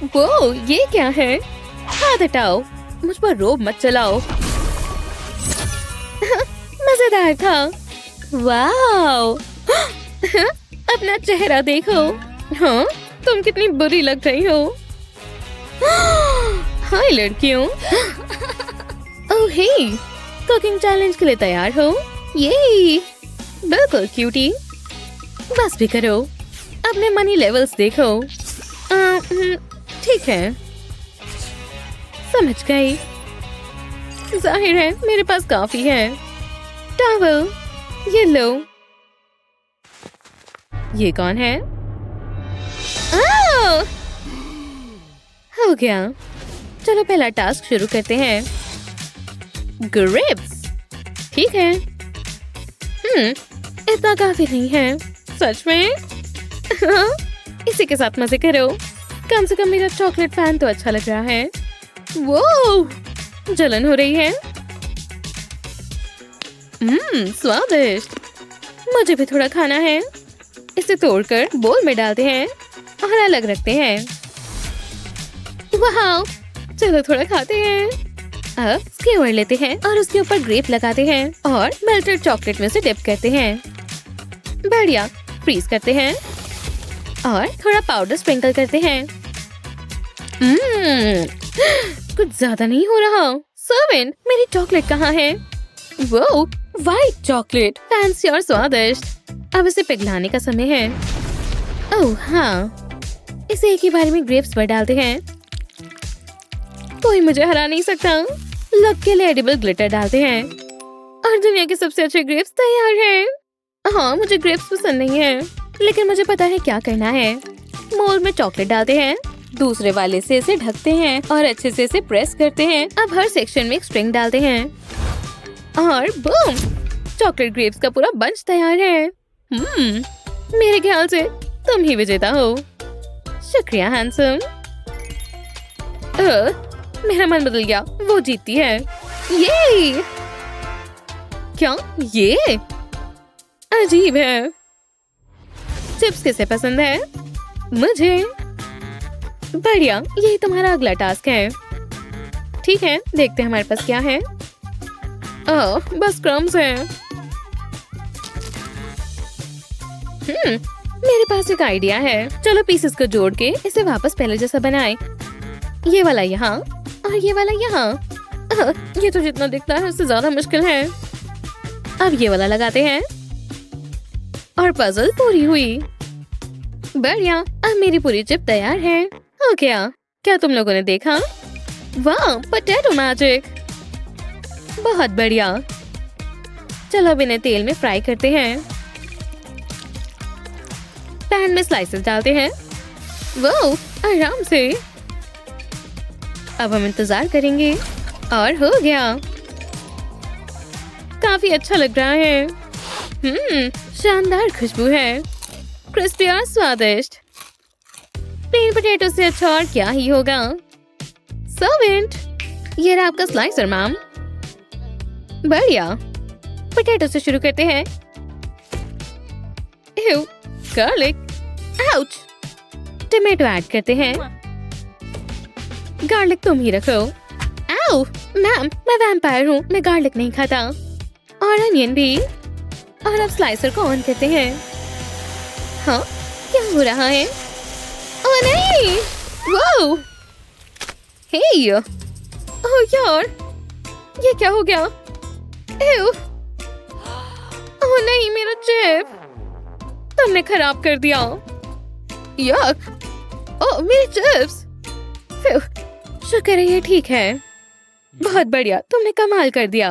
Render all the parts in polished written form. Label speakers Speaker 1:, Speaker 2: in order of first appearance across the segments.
Speaker 1: वो ये क्या है? हाथ हटाओ, मुझ पर रोब मत चलाओ। मजेदार था। वाओ। अपना चेहरा देखो। हाँ, तुम कितनी बुरी लग रही हो। हाय लड़कियों। ओह हे, कुकिंग चैलेंज के लिए तैयार हो? ये बिल्कुल क्यूटी। बस भी करो, अपने मनी लेवल्स देखो। ठीक है, समझ गई। जाहिर है मेरे पास काफी है। टॉवल, ये लो। ये कौन है? हो गया। चलो पहला टास्क शुरू करते हैं। ग्रेप्स। ठीक है। इतना काफी नहीं है। सच में? इसी के साथ मजे करो। कम से कम मेरा चॉकलेट फैन तो अच्छा लग रहा है। वो जलन हो रही है। स्वादिष्ट। मुझे भी थोड़ा खाना है। इसे तोड़कर बोल में डालते हैं और अलग रखते हैं। वाह, चलो थोड़ा खाते हैं। अब स्क्यूअर लेते हैं और उसके ऊपर ग्रेप लगाते हैं और मेल्टेड चॉकलेट में से डिप करते हैं। बढ़िया। फ्रीज करते हैं और थोड़ा पाउडर स्प्रिंकल करते हैं। कुछ ज्यादा नहीं हो रहा। सर्वेंट, मेरी चॉकलेट कहाँ है? वो व्हाइट चॉकलेट, फैंसी और स्वादिष्ट। अब इसे पिघलाने का समय है। ओह हाँ, इसे एक ही बार में ग्रेप्स पर डालते हैं। कोई मुझे हरा नहीं सकता। लक के लिए एडिबल ग्लिटर डालते हैं और दुनिया के सबसे अच्छे ग्रेप्स तैयार हैं। हाँ, मुझे ग्रेप्स पसंद नहीं है, लेकिन मुझे पता है क्या करना है। मोल्ड में चॉकलेट डालते हैं, दूसरे वाले से इसे ढकते हैं और अच्छे से इसे प्रेस करते हैं। अब हर सेक्शन में एक स्ट्रिंग डालते हैं और बूम, चॉकलेट ग्रेप्स का पूरा बंच तैयार है। मेरे ख्याल से तुम ही विजेता हो। शुक्रिया हैंडसम। मेरा मन बदल गया। वो जीतती है। ये क्या? ये अजीब है। चिप्स किसे पसंद है? मुझे। बढ़िया, यही तुम्हारा अगला टास्क है। ठीक है, देखते हैं हमारे पास क्या है। बस क्रम्स हैं। मेरे पास एक आइडिया है। चलो पीसेस को जोड़ के इसे वापस पहले जैसा बनाएं। ये वाला यहाँ और ये वाला यहाँ। ये तो जितना दिखता है उससे ज्यादा मुश्किल है। अब ये वाला लगाते हैं और पजल पूरी हुई। बढ़िया, अब मेरी पूरी चिप तैयार है। हो गया। क्या तुम लोगों ने देखा? वाह, पोटैटो मैजिक। बहुत बढ़िया। चलो अब इन्हें तेल में फ्राई करते हैं। पैन में स्लाइसेस डालते हैं। वो आराम से। अब हम इंतजार करेंगे और हो गया। काफी अच्छा लग रहा है। शानदार खुशबू है, क्रिस्पी और स्वादिष्ट। प्लेन पोटैटो से अच्छा और क्या ही होगा। सर्वेंट, ये रहा आपका स्लाइसर मैम। बढ़िया। पोटैटो से शुरू करते हैं। Garlic, ouch. टमाटो ऐड करते हैं। गार्लिक तुम ही रखो। आओ मैम, मैं वैम्पायर हूँ, मैं गार्लिक नहीं खाता। और अनियन भी। और अब स्लाइसर को ऑन करते हैं। हाँ, क्या हो रहा है? ओह नहीं! वो हे! ओह यार, ये क्या हो गया? एव! ओह नहीं, मेरा चिप तुमने खराब कर दिया। यक! ओह मेरी चिप्स! शुक्र है ये ठीक है। बहुत बढ़िया, तुमने कमाल कर दिया।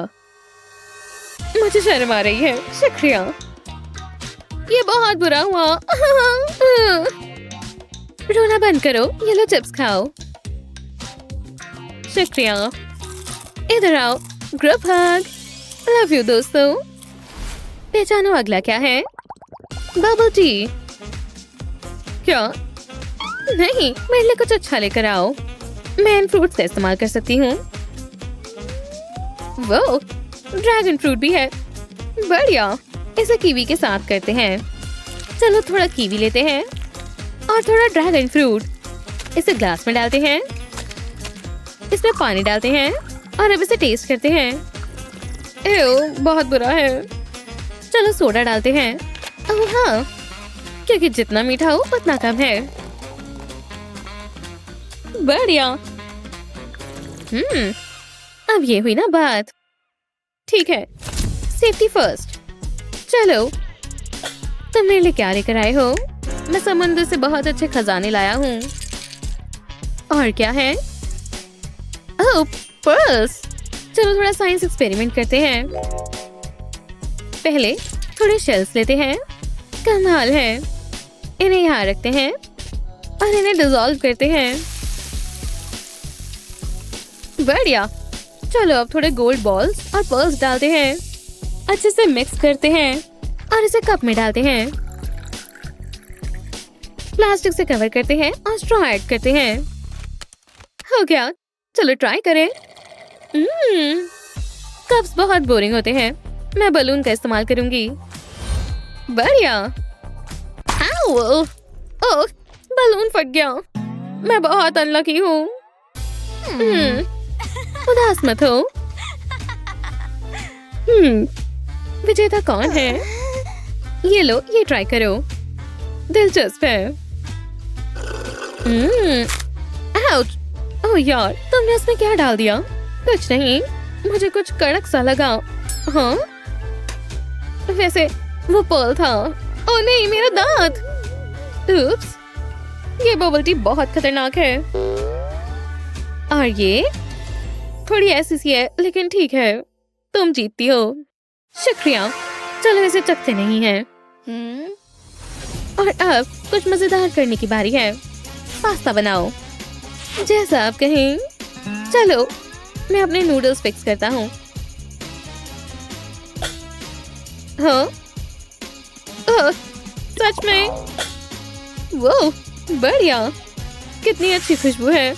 Speaker 1: मुझे शर्म आ रही है। शुक्रिया। ये बहुत बुरा हुआ। रोना बंद करो, ये लो चिप्स खाओ। शुक्रिया। इधर आओ, ग्रुप हग। लव यू दोस्तों। पहचानो अगला क्या है? Bubble tea. क्या? नहीं, मेरे लिए कुछ अच्छा लेकर आओ। मैं इन फ्रूट्स का इस्तेमाल कर सकती हूँ। वो ड्रैगन फ्रूट भी है। बढ़िया, इसे कीवी के साथ करते हैं। चलो थोड़ा कीवी लेते हैं और थोड़ा ड्रैगन फ्रूट। इसे ग्लास में डालते हैं, इसमें पानी डालते हैं और अब इसे टेस्ट करते हैं। एव, बहुत बुरा है। चलो सोडा डालते हैं। ओह हाँ, क्योंकि जितना मीठा हो उतना कम है। बढ़िया। अब ये हुई ना बात। ठीक है, सेफ्टी फर्स्ट। चलो, तुम मेरे लिए क्या लेकर आए हो? मैं समुद्र से बहुत अच्छे खजाने लाया हूँ। और क्या है? ओह, पर्ल्स। चलो थोड़ा साइंस एक्सपेरिमेंट करते हैं। पहले थोड़े शेल्स लेते हैं। कमाल है। इन्हें यहाँ रखते हैं और इन्हें डिसॉल्व करते हैं। बढ़िया। चलो अब थोड़े गोल्ड बॉल्स और पर्ल्स डालते हैं। अच्छे से मिक्स करते हैं और इसे कप में डालते हैं। प्लास्टिक से कवर करते हैं और स्ट्रॉ ऐड करते हैं। हो गया। चलो ट्राई करें। कप्स बहुत बोरिंग होते हैं। मैं बलून का इस्तेमाल करूंगी। बढ़िया। ओह, बलून फट गया। मैं बहुत अनलकी हूँ। उदास मत हो। विजेता कौन है? ये लो, ये ट्राई करो। दिलचस्प है। आउच। ओह यार, तुमने इसमें क्या डाल दिया? कुछ नहीं, मुझे कुछ कड़क सा लगा। हाँ, वैसे वो पर्ल था। ओह नहीं, मेरा दांत। उप्स, ये बबल टी बहुत खतरनाक है। और ये थोड़ी ऐसी सी है, लेकिन ठीक है, तुम जीतती हो। शुक्रिया। चलो इसे चखते नहीं हैं। और अब कुछ मजेदार करने की बारी है। पास्ता बनाओ, जैसा आप कहें। चलो, मैं अपने नूडल्स फिक्स करता हूँ। हाँ, ओह, सच में। वो बढ़िया। कितनी अच्छी खुशबू है।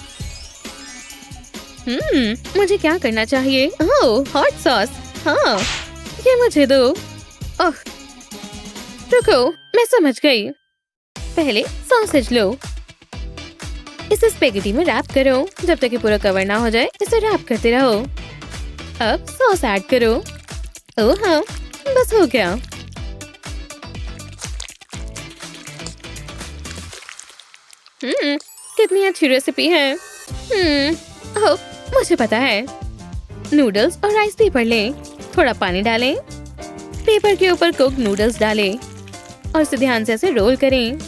Speaker 1: मुझे क्या करना चाहिए? ओह, हॉट सॉस। हाँ, ये मुझे दो। ओह, रुको, मैं समझ गई। पहले सॉसेज लो, इसे स्पेगेटी में रैप करो। जब तक कि पूरा कवर ना हो जाए, इसे रैप करते रहो। अब सॉस ऐड करो। ओह हाँ, बस हो गया। कितनी अच्छी रेसिपी है। ओह, मुझे पता है। नूडल्स और राइस पेपर लें। थोड़ा पानी डालें। पेपर के ऊपर कुक नूडल्स डालें और इसे ध्यान से ऐसे रोल करें।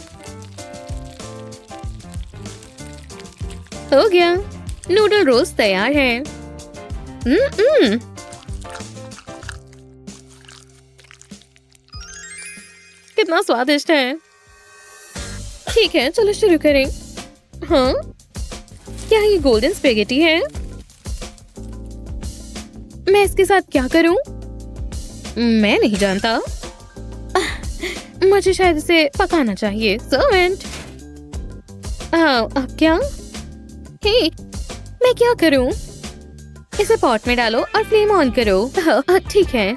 Speaker 1: हो गया, नूडल रोल्स तैयार है। कितना स्वादिष्ट है। ठीक है, चलो शुरू करें। हाँ, क्या ये गोल्डन स्पेगेटी है? मैं इसके साथ क्या करूं? मैं नहीं जानता। मुझे शायद इसे पकाना चाहिए। सर्वेंट। अब क्या? हे, मैं क्या करूं? इसे पॉट में डालो और फ्लेम ऑन करो। ठीक है,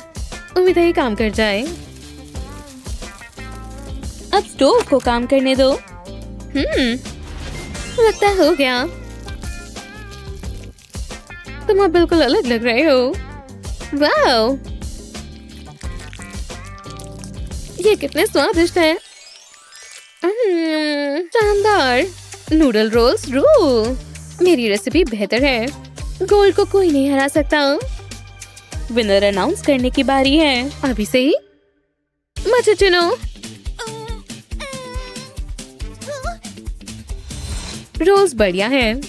Speaker 1: उम्मीद है ये काम कर जाए। अब स्टोव को काम करने दो। लगता है हो गया। तुम अब बिल्कुल अलग लग रहे हो। वाओ, ये कितने स्वादिष्ट हैं। शानदार। Noodle rolls rule. मेरी रेसिपी बेहतर है। गोल्ड को कोई नहीं हरा सकता। विनर अनाउंस करने की बारी है। अभी से ही मुझे चुनो। रोल्स बढ़िया है,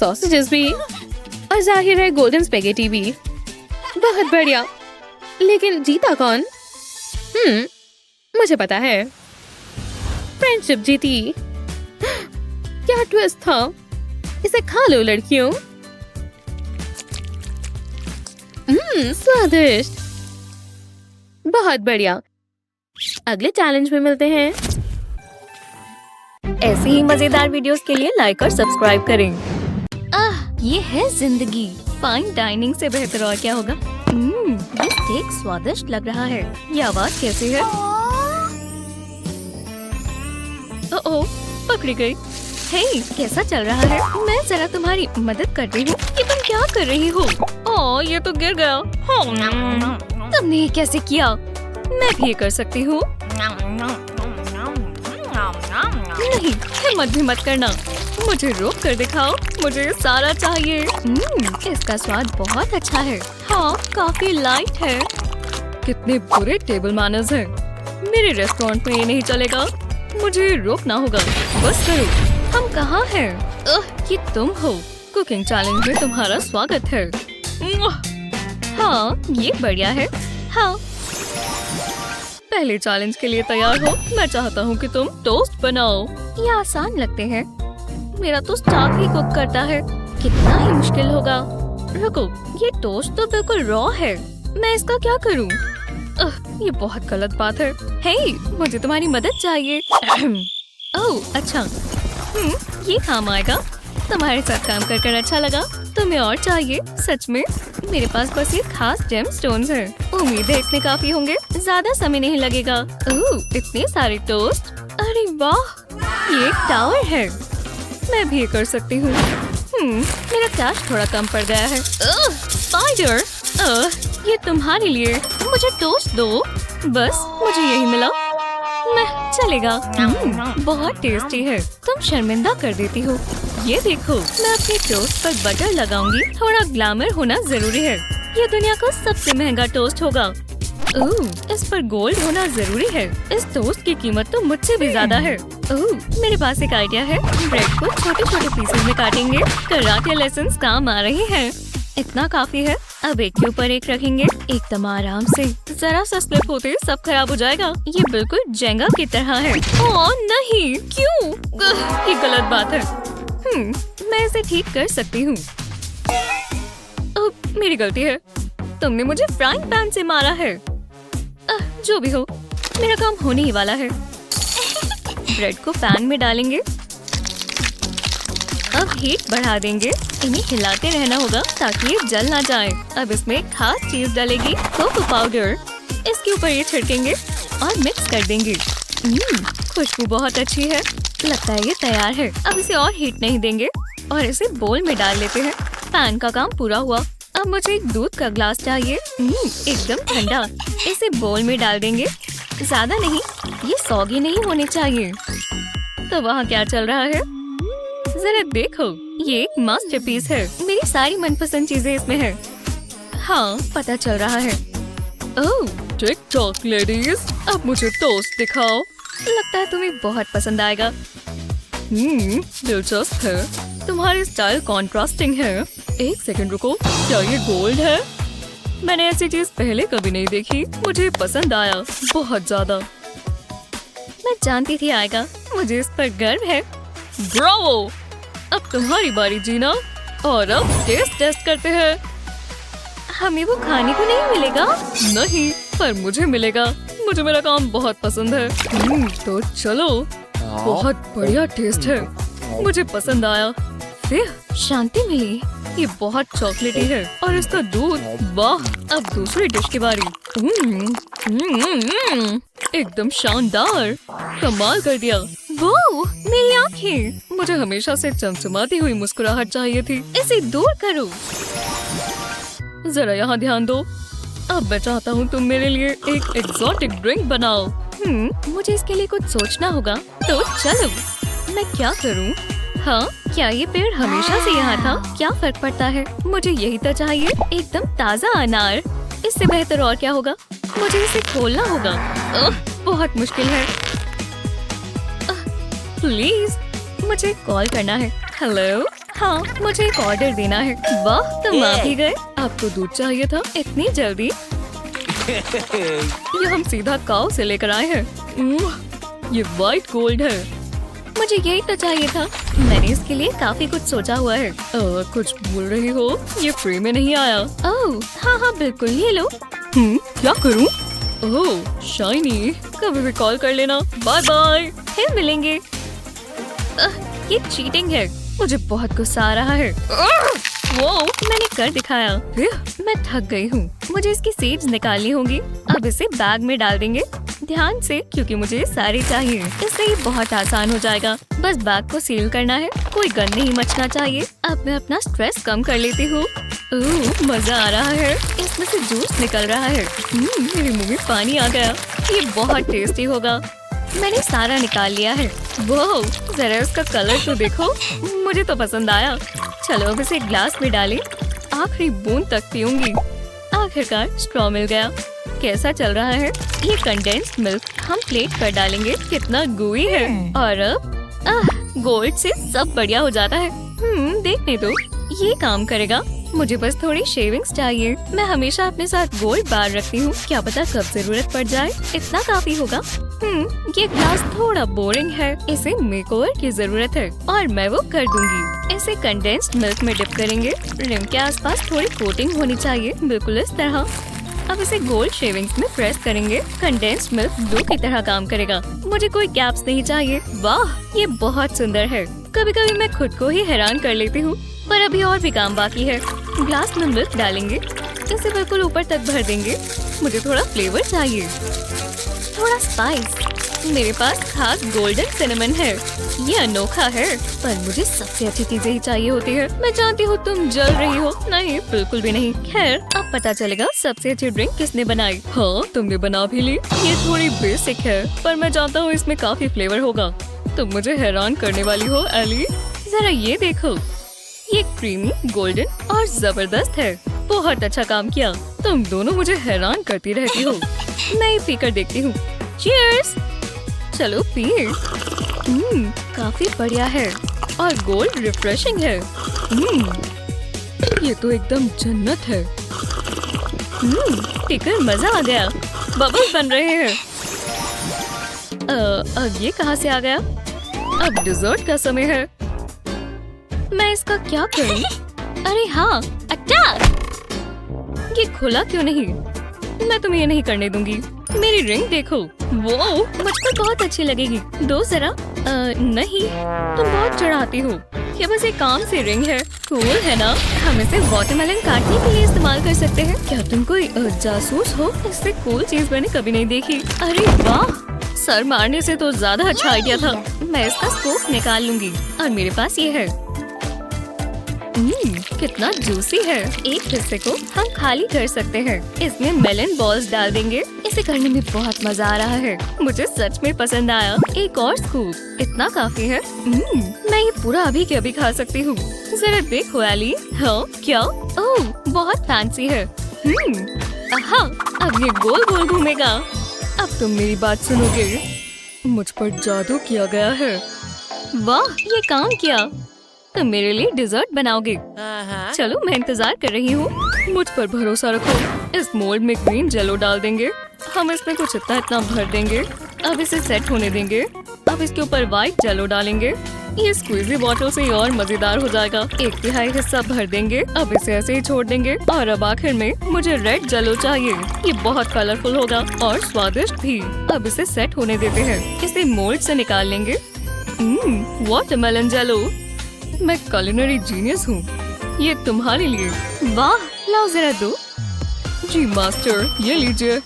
Speaker 1: सॉसेजेस भी, और जाहिर है गोल्डन स्पेगेटी भी। बहुत बढ़िया। लेकिन जीता कौन? मुझे पता है, फ्रेंडशिप जीती। क्या ट्विस्ट था। इसे खा लो लड़कियों। स्वादिष्ट। बहुत बढ़िया। अगले चैलेंज में मिलते हैं।
Speaker 2: ऐसी ही मजेदार वीडियोस के लिए लाइक और सब्सक्राइब करें। ये है जिंदगी। फाइन डाइनिंग से बेहतर और क्या होगा। ये स्टेक स्वादिष्ट लग रहा है। ये आवाज कैसी है? ओह, पकड़ी गई। हे, कैसा चल रहा है? मैं जरा तुम्हारी मदद करती हूँ। ये तुम क्या कर रही हो? ओह, ये तो गिर गया। तुमने ये कैसे किया? मैं भी ये कर सकती हूँ। नहीं, हिम्मत भी मत करना। मुझे रोक कर दिखाओ, मुझे ये सारा चाहिए। इसका स्वाद बहुत अच्छा है। हाँ, काफी लाइट है। कितने बुरे टेबल मैनर्स हैं। मेरे रेस्टोरेंट में ये नहीं चलेगा। मुझे रोकना होगा। बस करो। हम कहाँ हैं? ये तुम हो। कुकिंग चैलेंज में तुम्हारा स्वागत है। हाँ, ये बढ़िया है। हाँ, पहले चैलेंज के लिए तैयार हो? मैं चाहता हूँ कि तुम टोस्ट बनाओ। ये आसान लगते हैं। मेरा तो स्टाफ ही कुक करता है। कितना ही मुश्किल होगा। रुको, ये टोस्ट तो बिल्कुल रॉ है। मैं इसका क्या करूँ? ये बहुत गलत बात है। हे, मुझे तुम्हारी मदद चाहिए। ओह, अच्छा। ये काम आएगा। तुम्हारे साथ काम कर अच्छा लगा। तुम्हें और चाहिए? सच में? मेरे पास बस ये खास जेमस्टोन्स हैं। उम्मीद है इतने काफी होंगे। ज्यादा समय नहीं लगेगा। ओह, इतने सारे टोस्ट। अरे वाह, ये एक टावर है। मैं भी ये कर सकती हूँ। मेरा कैश थोड़ा कम पड़ गया है। स्पाइडर, ये तुम्हारे लिए। मुझे टोस्ट दो। बस मुझे यही मिला। मैं चलेगा। बहुत टेस्टी है। तुम शर्मिंदा कर देती हो। ये देखो, मैं अपने टोस्ट पर बटर लगाऊंगी। थोड़ा ग्लैमर होना जरूरी है। ये दुनिया का सबसे महंगा टोस्ट होगा। इस पर गोल्ड होना जरूरी है। इस टोस्ट की कीमत तो मुझसे भी ज्यादा है। मेरे पास एक आइडिया है। ब्रेड को छोटे छोटे पीसेस में काटेंगे। कराटे लेसन्स काम आ रहे हैं। इतना काफी है। अब एक के ऊपर एक रखेंगे, एकदम आराम से। जरा सा स्लिप होते सब खराब हो जाएगा। ये बिल्कुल जेंगा की तरह है। ओह नहीं, क्यों? ये गलत बात है। मैं इसे ठीक कर सकती हूँ। मेरी गलती है। तुमने मुझे फ्राइंग पैन से मारा है। जो भी हो, मेरा काम होने ही वाला है। ब्रेड को पैन में डालेंगे। अब हीट बढ़ा देंगे। इन्हें हिलाते रहना होगा ताकि ये जल ना जाए। अब इसमें एक खास चीज डलेगी, कोको पाउडर। इसके ऊपर ये छिड़केंगे और मिक्स कर देंगे। खुशबू बहुत अच्छी है। लगता है ये तैयार है। अब इसे और हीट नहीं देंगे और इसे बोल में डाल लेते हैं। पैन का काम पूरा हुआ। अब मुझे एक दूध का ग्लास चाहिए। एकदम ठंडा। इसे बोल में डाल देंगे। ज्यादा नहीं, ये सौगी नहीं होने चाहिए। तो वहाँ क्या चल रहा है? जरा देखो, ये एक मास्टरपीस है। मेरी सारी मनपसंद चीजें इसमें है। हाँ, पता चल रहा है। ओह, टिक टॉक लेडीज, अब मुझे टोस्ट दिखाओ। लगता है तुम्हें बहुत पसंद आएगा। दिलचस्प है। तुम्हारी स्टाइल कॉन्ट्रास्टिंग है। एक सेकंड रुको, क्या ये गोल्ड है? मैंने ऐसी चीज पहले कभी नहीं देखी। मुझे पसंद आया बहुत ज्यादा। मैं जानती थी आएगा। मुझे इस पर गर्व है। ब्रावो! अब तुम्हारी बारी जीना। और अब टेस्ट करते हैं। हमें वो खाने को नहीं मिलेगा। नहीं, पर मुझे मिलेगा। मुझे मेरा काम बहुत पसंद है। तो चलो। बहुत बढ़िया टेस्ट है। मुझे पसंद आया। फिर शांति मिली। ये बहुत चॉकलेटी है और इसका दूध, वाह! अब दूसरी डिश की बारी। एकदम शानदार, कमाल कर दिया। वो मेरी आँखें। मुझे हमेशा से चमचमाती हुई मुस्कुराहट चाहिए थी। इसे दूर करो। जरा यहाँ ध्यान दो। अब मैं चाहता हूँ तुम मेरे लिए एक एक्सोटिक ड्रिंक बनाओ। मुझे इसके लिए कुछ सोचना होगा। तो चलो, मैं क्या करूँ? हाँ, क्या ये पेड़ हमेशा से यहाँ था? क्या फर्क पड़ता है? मुझे यही तो चाहिए, एकदम ताजा अनार। इससे बेहतर और क्या होगा? मुझे इसे खोलना होगा। बहुत मुश्किल है। प्लीज, मुझे कॉल करना है। हेलो, हाँ, मुझे एक ऑर्डर देना है। वाह, तुम आ भी गए। आपको दूध चाहिए था इतनी जल्दी? ये हम सीधा काऊ से लेकर आए हैं। ये व्हाइट गोल्ड है। मुझे यही तो चाहिए था। मैंने इसके लिए काफी कुछ सोचा हुआ है। कुछ भूल रही हो? ये फ्री में नहीं आया। ओह, हाँ, बिल्कुल, ये लो। क्या करूँ? ओह, शाइनी, कभी भी कॉल कर लेना। बाय बाय, फिर मिलेंगे। ये चीटिंग है। मुझे बहुत गुस्सा आ रहा है। वो मैंने कर दिखाया। मैं थक गई हूँ। मुझे इसकी सीड्स निकालनी होंगी। अब इसे बैग में डाल देंगे। ध्यान से, क्योंकि मुझे ये सारे चाहिए। इससे ये बहुत आसान हो जाएगा। बस बैग को सील करना है, कोई गंद नहीं मचना चाहिए। अब मैं अपना स्ट्रेस कम कर लेती हूँ। मजा आ रहा है, इसमें से जूस निकल रहा है। मेरे मुंह में पानी आ गया। ये बहुत टेस्टी होगा। मैंने सारा निकाल लिया है। वाह, जरा इसका कलर तो देखो, मुझे तो पसंद आया। चलो अब इसे ग्लास में डालें, आखिरी बूंद तक पीऊंगी। आखिरकार स्ट्रॉ मिल गया। कैसा चल रहा है? ये कंडेंस्ड मिल्क हम प्लेट पर डालेंगे। कितना gooey है। और अब गोल्ड से सब बढ़िया हो जाता है। देखने दो, ये काम करेगा। मुझे बस थोड़ी शेविंग्स चाहिए। मैं हमेशा अपने साथ गोल्ड बार रखती हूँ, क्या पता कब जरूरत पड़ जाए। इतना काफी होगा। ये ग्लास थोड़ा बोरिंग है, इसे मेकओवर की जरूरत है और मैं वो कर दूंगी। इसे कंडेंस्ड मिल्क में डिप करेंगे। रिम के आसपास थोड़ी कोटिंग होनी चाहिए, बिल्कुल इस तरह। अब इसे गोल्ड शेविंग्स में प्रेस करेंगे। कंडेंस्ड मिल्क ग्लू की तरह काम करेगा। मुझे कोई कैप्स नहीं चाहिए। वाह, ये बहुत सुंदर है। कभी कभी मैं खुद को ही हैरान कर लेती हूँ, पर अभी और भी काम बाकी है। ग्लास में मिल्क डालेंगे, इसे बिल्कुल ऊपर तक भर देंगे। मुझे थोड़ा फ्लेवर चाहिए, थोड़ा स्पाइस। मेरे पास खास गोल्डन सिनेमन है। ये अनोखा है, पर मुझे सबसे अच्छी चीजें ही चाहिए होती है। मैं जानती हूँ तुम जल रही हो। नहीं, बिल्कुल भी नहीं। खैर, अब पता चलेगा सबसे अच्छी ड्रिंक किसने बनाई। हाँ, तुमने बना भी ली। ये थोड़ी बेसिक है, पर मैं जानता हूँ इसमें काफी फ्लेवर होगा। तुम मुझे हैरान करने वाली हो एली। जरा ये देखो, ये क्रीमी, गोल्डन और जबरदस्त है। बहुत अच्छा काम किया। तुम दोनों मुझे हैरान करती रहती हो। मैं पीकर देखती हूँ। चीयर्स। चलो पिए। काफी बढ़िया है और गोल्ड रिफ्रेशिंग है। ये तो एकदम जन्नत है। पीकर मजा आ गया। बबल्स बन रहे हैं। अब ये कहाँ से आ गया? अब डिजर्ट का समय है। मैं इसका क्या करूं? अरे हाँ, अटैक! ये खुला क्यों नहीं? मैं तुम्हें ये नहीं करने दूंगी। मेरी रिंग देखो, वो मुझको बहुत अच्छी लगेगी। दो जरा। नहीं, तुम बहुत चढ़ाती हो। ये बस एक काम से रिंग है। कूल है ना? हम इसे वाटरमेलन काटने के लिए इस्तेमाल कर सकते हैं। क्या तुम कोई जासूस हो? इससे कूल चीज मैंने कभी नहीं देखी। अरे वाह, सर मारने से तो ज्यादा अच्छा आइडिया था। मैं इसका स्कोप निकाल लूंगी और मेरे पास ये है। कितना जूसी है। एक हिस्से को हम खाली कर सकते हैं। इसमें मेलन बॉल्स डाल देंगे। इसे करने में बहुत मजा आ रहा है। मुझे सच में पसंद आया। एक और स्कूप, इतना काफी है। मैं ये पूरा अभी के अभी खा सकती हूँ। जरा देखो एली। हाँ, क्या? ओह, बहुत फैंसी है। अब ये गोल गोल घूमेगा। अब तुम मेरी बात सुनोगे। मुझ पर जादू किया गया है। वाह, ये काम किया। तुम मेरे लिए डिजर्ट बनाओगे। चलो, मैं इंतजार कर रही हूँ। मुझ पर भरोसा रखो। इस मोल्ड में ग्रीन जेलो डाल देंगे। हम इसमें कुछ इतना भर देंगे। अब इसे सेट होने देंगे। अब इसके ऊपर व्हाइट जेलो डालेंगे। ये स्क्वीजी बॉटल से और मजेदार हो जाएगा। 1/3 हिस्सा भर देंगे। अब इसे ऐसे ही छोड़ देंगे। और अब आखिर में मुझे रेड जेलो चाहिए। ये बहुत कलरफुल होगा और स्वादिष्ट भी। अब इसे सेट होने देते हैं। इसे मोल्ड से निकाल लेंगे। वाटरमेलन जेलो। मैं कुलिनरी जीनियस हूँ। ये तुम्हारे लिए। वाह, लाओ जरा दो। जी मास्टर, ये लीजिए।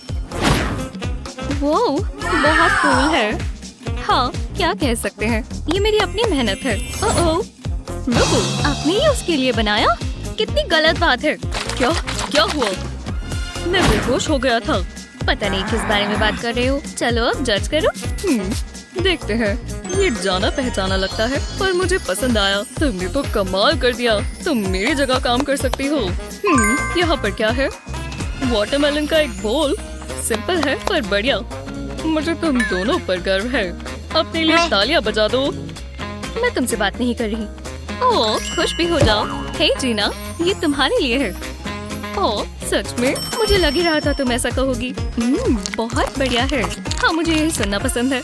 Speaker 2: वो बहुत कूल है। हाँ, क्या कह सकते हैं, ये मेरी अपनी मेहनत है। ओह, रुको, आपने ये उसके लिए बनाया? कितनी गलत बात है। क्या हुआ? मैं बेहोश हो गया था। पता नहीं किस बारे में बात कर रहे हो। चलो अब जज करो। देखते हैं। ये जाना पहचाना लगता है, पर मुझे पसंद आया। तुमने तो कमाल कर दिया। तुम मेरी जगह काम कर सकती हो। यहाँ पर क्या है? वाटरमेलन का एक बोल। सिंपल है पर बढ़िया। मुझे तुम दोनों पर गर्व है। अपने लिए तालियां बजा दो। मैं तुमसे बात नहीं कर रही। ओह, खुश भी हो जाओ। हे जीना, ये तुम्हारे लिए है। ओह, सच में? मुझे लग ही रहा था तुम ऐसा कहोगी। बहुत बढ़िया है। हाँ, मुझे यही सुनना पसंद है।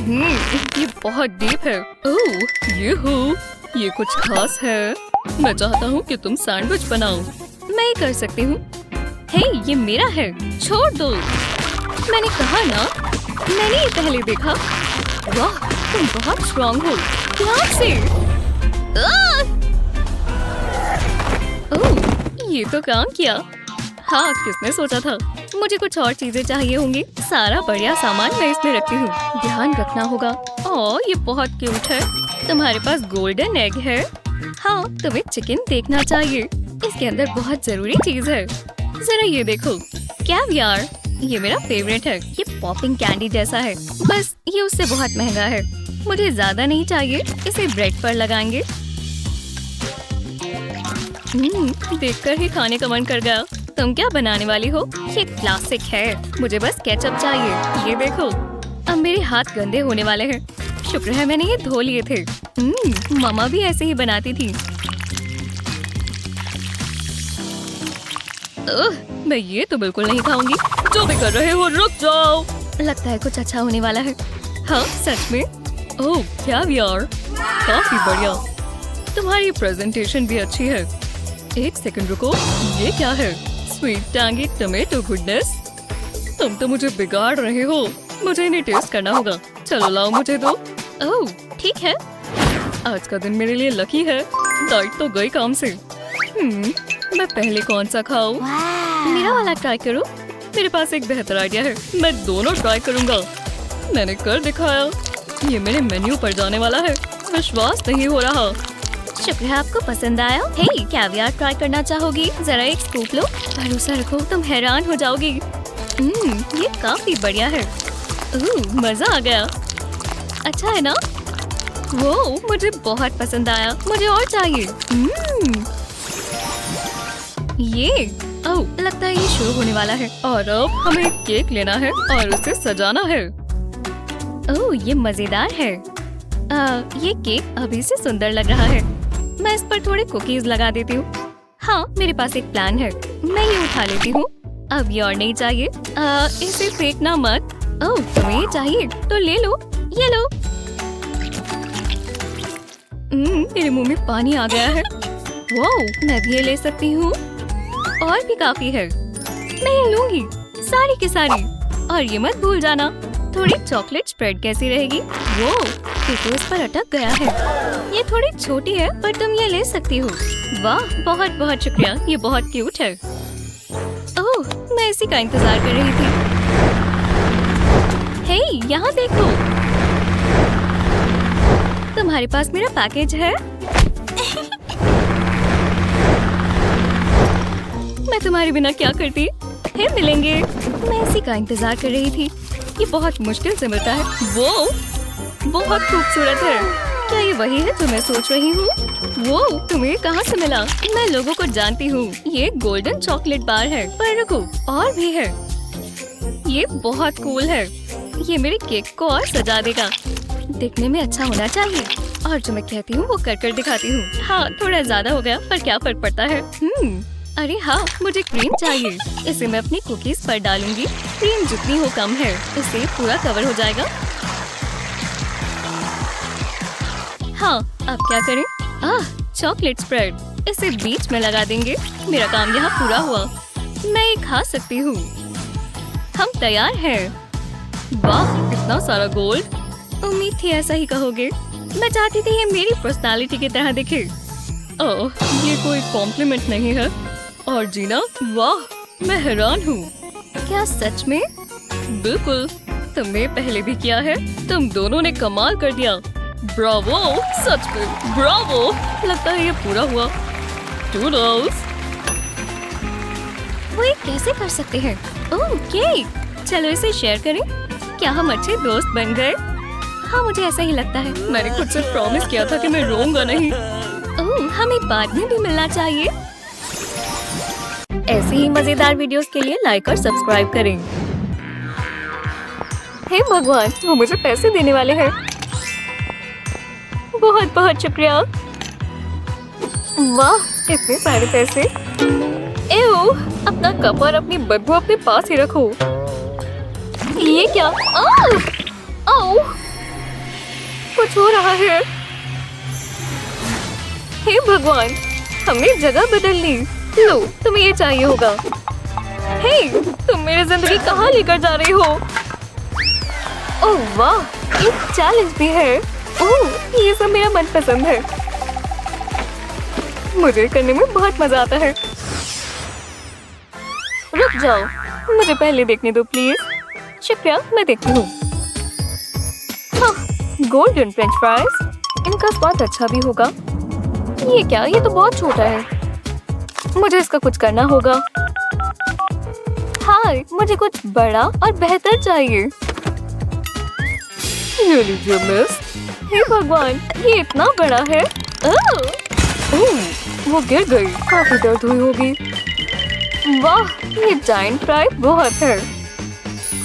Speaker 2: ये बहुत डीप है। ओह, ये कुछ खास है। मैं चाहता हूँ कि तुम सैंडविच बनाओ। मैं ये कर सकती हूँ। हे, ये मेरा है। छोड़ दो। मैंने कहा ना, मैंने ये पहले देखा। वाह, तुम बहुत स्ट्रॉन्ग हो। ध्यान से। ओह, ये तो काम किया। हाँ, किसने सोचा था? मुझे कुछ और चीजें चाहिए होंगी। सारा बढ़िया सामान मैं इसमें रखती हूँ। ध्यान रखना होगा। ओह, ये बहुत क्यूट है। तुम्हारे पास गोल्डन एग है? हाँ, तुम्हें चिकन देखना चाहिए। इसके अंदर बहुत जरूरी चीज है। जरा ये देखो, कैवियर। ये मेरा फेवरेट है। ये पॉपिंग कैंडी जैसा है, बस ये उससे बहुत महंगा है। मुझे ज्यादा नहीं चाहिए। इसे ब्रेड पर लगाएंगे। देखकर ही खाने का मन कर गया। तुम क्या बनाने वाली हो? ये क्लासिक है। मुझे बस केचप चाहिए। ये देखो, अब मेरे हाथ गंदे होने वाले हैं। शुक्र है मैंने ये धो लिए थे। मामा भी ऐसे ही बनाती थी। मैं ये तो बिल्कुल नहीं खाऊंगी। जो भी कर रहे हो रुक जाओ। लगता है कुछ अच्छा होने वाला है। हाँ, सच में। ओह, कैवियर, काफी बढ़िया। तुम्हारी प्रेजेंटेशन भी अच्छी है। एक सेकंड रुको, ये क्या है? Sweet tangy tomato goodness. तुम तो मुझे बिगाड़ रहे हो। मुझे इन्हें टेस्ट करना होगा। चलो लाओ मुझे दो। ओह, ठीक है। आज का दिन मेरे लिए लकी है। डाइट तो गई काम से। मैं पहले कौन सा खाऊं? मेरा वाला ट्राई करो। मेरे पास एक बेहतर आइडिया है। मैं दोनों ट्राई करूंगा। मैंने कर दिखाया। ये मेरे मेन्यू पर जाने वाला है। विश्वास नहीं हो रहा। शुक्र है आपको पसंद आया। हे, कैवियर ट्राई करना चाहोगी? जरा एक स्कूप लो। भरोसा रखो, तुम हैरान हो जाओगी। ये काफी बढ़िया है। मजा आ गया। अच्छा है ना? वो मुझे बहुत पसंद आया। मुझे और चाहिए। ये लगता है ये शुरू होने वाला है। और अब हमें केक लेना है और उसे सजाना है। ये मजेदार है। ये केक अभी से सुंदर लग रहा है। मैं इस पर थोड़े कुकीज लगा देती हूँ। हाँ, मेरे पास एक प्लान है। मैं ये उठा लेती हूँ। अब ये और नहीं चाहिए। इसे फेंकना मत। तुम्हें ये चाहिए तो ले लो। ये लो। मेरे मुंह में पानी आ गया है। वाह, मैं भी ये ले सकती हूँ। और भी काफी है। मैं ये लूंगी, सारी की सारी। और ये मत भूल जाना, थोड़ी चॉकलेट स्प्रेड कैसी रहेगी? वो ये तो इस पर अटक गया है। ये थोड़ी छोटी है पर तुम ये ले सकती हो। वाह, बहुत बहुत शुक्रिया। ये बहुत क्यूट है। ओह, मैं इसी का इंतजार कर रही थी। हे, यहाँ देखो। तुम्हारे पास मेरा पैकेज है। मैं तुम्हारे बिना क्या करती? फिर मिलेंगे। मैं इसी का इंतजार कर रही थी। ये बहुत मुश्किल से मिलता है। वो बहुत खूबसूरत है। क्या ये वही है जो मैं सोच रही हूँ? वो तुम्हें कहाँ से मिला? मैं लोगों को जानती हूँ। ये गोल्डन चॉकलेट बार है। पर रुको, और भी है। ये बहुत कूल है। ये मेरे केक को और सजा देगा। दिखने में अच्छा होना चाहिए। और जो मैं कहती हूँ वो कर दिखाती हूँ। हाँ, थोड़ा ज्यादा हो गया पर क्या फर्क पड़ता है। अरे हाँ, मुझे क्रीम चाहिए। इसे मैं अपनी कुकीज पर डालूंगी। क्रीम जितनी हो कम है, इससे पूरा कवर हो जाएगा। हाँ, अब क्या करें? Chocolate spread. इसे बीच में लगा देंगे। मेरा काम यहाँ पूरा हुआ। मैं ये खा सकती हूँ। हम तैयार हैं। वाह, इतना सारा गोल्ड। उम्मीद थी ऐसा ही कहोगे। मैं चाहती थी ये मेरी पर्सनालिटी की तरह दिखे। ओह, ये कोई कॉम्प्लीमेंट नहीं है। और जीना, वाह, मैं हैरान हूँ। क्या सच में? बिल्कुल, तुमने पहले भी किया है। तुम दोनों ने कमाल कर दिया। ब्रावो, सच में ब्रावो। लगता है ये पूरा हुआ। टूडल्स। वो ये कैसे कर सकते हैं? ओह, केक। चलो इसे शेयर करें। क्या हम अच्छे दोस्त बन गए? हाँ, मुझे ऐसा ही लगता है। मैंने खुद से प्रॉमिस किया था कि मैं रोऊंगा नहीं। ओह, हमें बाद में भी मिलना चाहिए। ऐसी ही मजेदार वीडियोस के लिए लाइक और सब्सक्राइब करें। हे भगवान, वो मुझे पैसे देने वाले हैं। बहुत बहुत शुक्रिया। वाह, इतने सारे पैसे। एओ, अपना कप और अपनी बदबू अपने पास ही रखो। ये क्या? आओ, कुछ हो रहा है। हे भगवान, हमने जगह बदल ली। लो, तुम्हें ये चाहिए होगा। हे, तुम मेरी जिंदगी कहाँ लेकर जा रही हो? ओह वाह, एक चैलेंज भी है। ओह, ये सब मेरा मनपसंद है। मुझे करने में बहुत मजा आता है। रुक जाओ, मुझे पहले देखने दो प्लीज। शुक्रिया, मैं देखती हूँ। हाँ, गोल्डन फ्रेंच फ्राइज, इनका स्वाद अच्छा भी होगा। ये क्या, ये तो बहुत छोटा है। मुझे इसका कुछ करना होगा। हाय, मुझे कुछ बड़ा और बेहतर चाहिए। ये लीजिए मिस। हे भगवान, ये इतना बड़ा है। ओह, वो गिर गई, काफी दर्द हुई होगी। वाह, ये जायंट फ्राई बहुत है।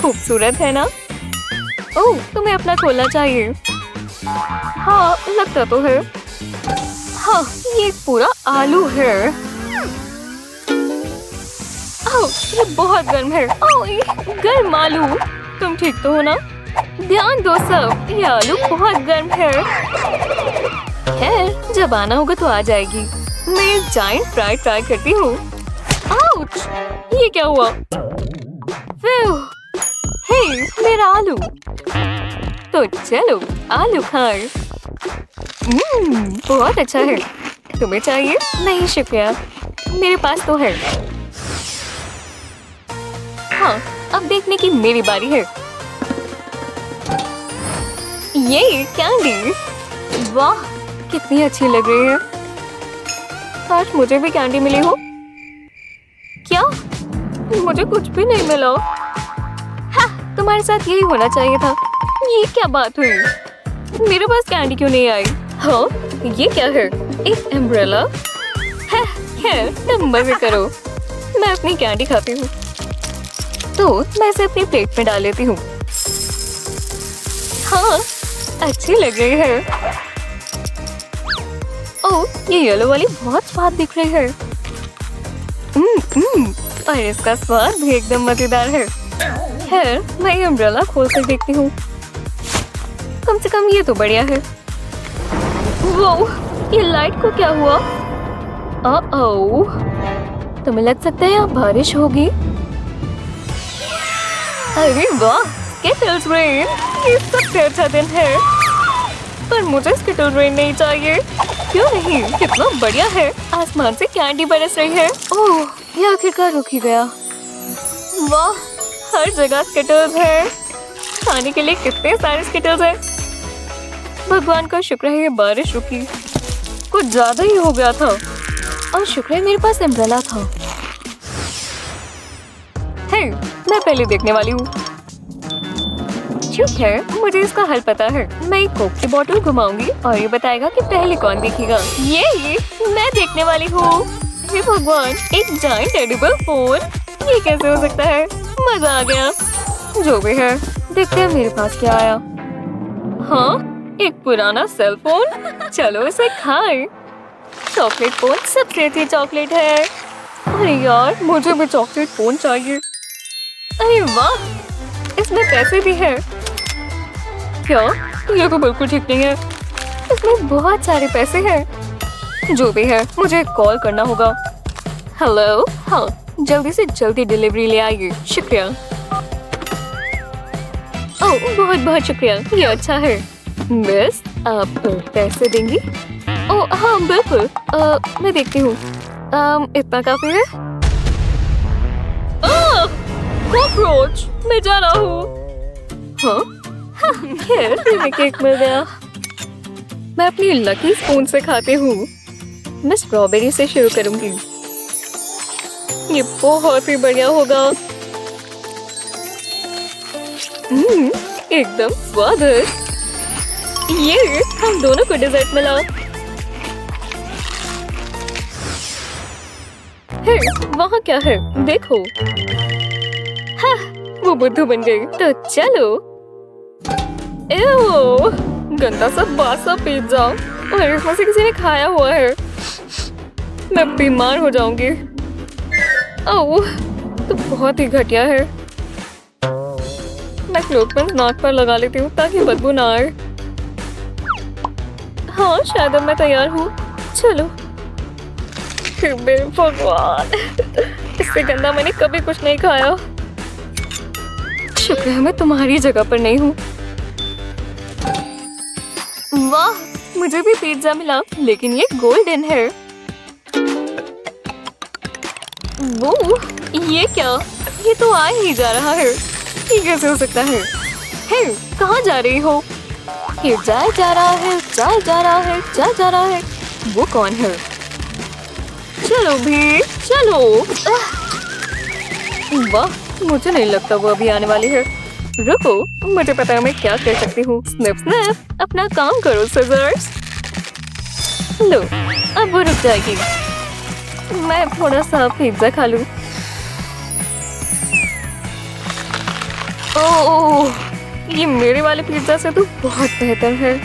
Speaker 2: खूबसूरत है ना? ओह, तुम्हें अपना खोलना चाहिए। हाँ, लगता तो है। हाँ, ये पूरा आलू है। ओह, ये बहुत गर्म है। ओह, ये गर्म आलू। तुम ठीक तो हो ना? ध्यान दो सब, ये आलू बहुत गर्म है। खैर, जब आना होगा तो आ जाएगी। मैं जायंट फ्राई ट्राई करती हूँ। आउच! ये क्या हुआ? हे, मेरा आलू। तो चलो आलू खाएं। बहुत अच्छा है। तुम्हें चाहिए? नहीं शुक्रिया, मेरे पास तो है। हाँ, अब देखने की मेरी बारी है। ये कैंडी, वाह कितनी अच्छी लग रही है। काश मुझे भी कैंडी मिली हो। क्या? मुझे कुछ भी नहीं मिला। हाँ, तुम्हारे साथ यही होना चाहिए था। ये क्या बात हुई? मेरे पास कैंडी क्यों नहीं आई? हाँ, ये क्या है? एक अम्ब्रेला? खैर, तुम मजे करो। मैं अपनी कैंडी खाती हूँ। तो मैं इसे अपनी प्लेट में डाल लेती हूँ। हाँ, अच्छी लग रही है। ओह, ये येलो वाली बहुत स्वाद दिख रही है। और इसका स्वाद भी एकदम मजेदार है। खैर, मैं ये अम्ब्रेला खोल कर देखती हूँ। कम से कम ये तो बढ़िया है। वो, ये लाइट को क्या हुआ? ओह, तुम्हें लग सकता है यहाँ बारिश होगी। अरे वाह, स्किटल्स रेन, ये सबसे अच्छा दिन है। पर मुझे स्किटल रेन नहीं चाहिए। क्यों नहीं? कितना बढ़िया है। आसमान से कैंडी बरस रही है। ओह, ये आखिरकार रुक ही गया। वाह, हर जगह स्किटल्स है। खाने के लिए कितने सारे स्किटल्स हैं। भगवान का शुक्र है ये बारिश रुकी। कुछ ज्यादा ही हो गया था। और शुक्र है मेरे पास अम्ब्रेला था। हे, मैं पहले देखने वाली हूँ। ठीक है, मुझे इसका हल पता है। मैं एक कोक की बोतल घुमाऊंगी और ये बताएगा कि पहले कौन देखेगा। ये मैं देखने वाली हूँ। हे भगवान, एक जायंट एडिबल फोन। ये कैसे हो सकता है? मजा आ गया। जो भी है, देखते हैं मेरे पास क्या आया। हाँ, एक पुराना सेल फोन। चलो इसे खाएं। चॉकलेट फोन सबसे अच्छी चॉकलेट है। अरे यार, मुझे भी चॉकलेट फोन चाहिए। अरे वाह, इसमें पैसे भी है। क्या? ये तो बिल्कुल ठीक नहीं है। इसमें बहुत सारे पैसे हैं। जो भी है, मुझे कॉल करना होगा। हेलो, हाँ, जल्दी से जल्दी डिलीवरी ले आइए। शुक्रिया। ओह, बहुत बहुत शुक्रिया, ये अच्छा है। मिस, आप पैसे देंगी? ओह हाँ, बिल्कुल। मैं देखती हूँ। इतना काफी है। कॉकरोच, मैं जा रहा हूँ। हाँ, खैर, तुम्हें केक मिल गया। मैं अपनी लकी स्पून से खाती हूँ। मैं स्ट्रॉबेरी से शुरू करूंगी। ये बहुत ही बढ़िया होगा। एकदम स्वादिष्ट। ये हम दोनों को डेजर्ट मिला। हे, वहाँ क्या है? देखो। हाँ, वो बुद्धू बन गई। तो चलो। एओ, गंदा सा बासा पिज्जा। और इसमें से किसी ने खाया हुआ है। मैं बीमार हो जाऊंगी। ओह, तो बहुत ही घटिया है। मैं क्लोथपिंस नाक पर लगा लेती हूँ ताकि बदबू ना आए। हाँ, शायद अब मैं तैयार हूँ। चलो। मेरे भगवान, इससे गंदा मैंने कभी कुछ नहीं खाया। शुक्र है मैं तुम्हारी जगह पर नहीं हूँ। वाह, मुझे भी पिज्जा मिला, लेकिन ये गोल्डन है। वो ये क्या? ये तो आ ही जा रहा है। ये कैसे हो सकता है? हे, कहाँ जा रही हो? ये जा रहा है, जा रहा है। वो कौन है? चलो भी, चलो। वाह, मुझे नहीं लगता वो अभी आने वाली है। रुको, मुझे पता है मैं क्या कर सकती हूँ। स्नैप स्नैप, अपना काम करो सिजर्स। लो, अब वो रुक जाएगी। मैं थोड़ा सा पिज्जा खा लूं। ओह, ये मेरे वाले पिज्जा से तो बहुत बेहतर है।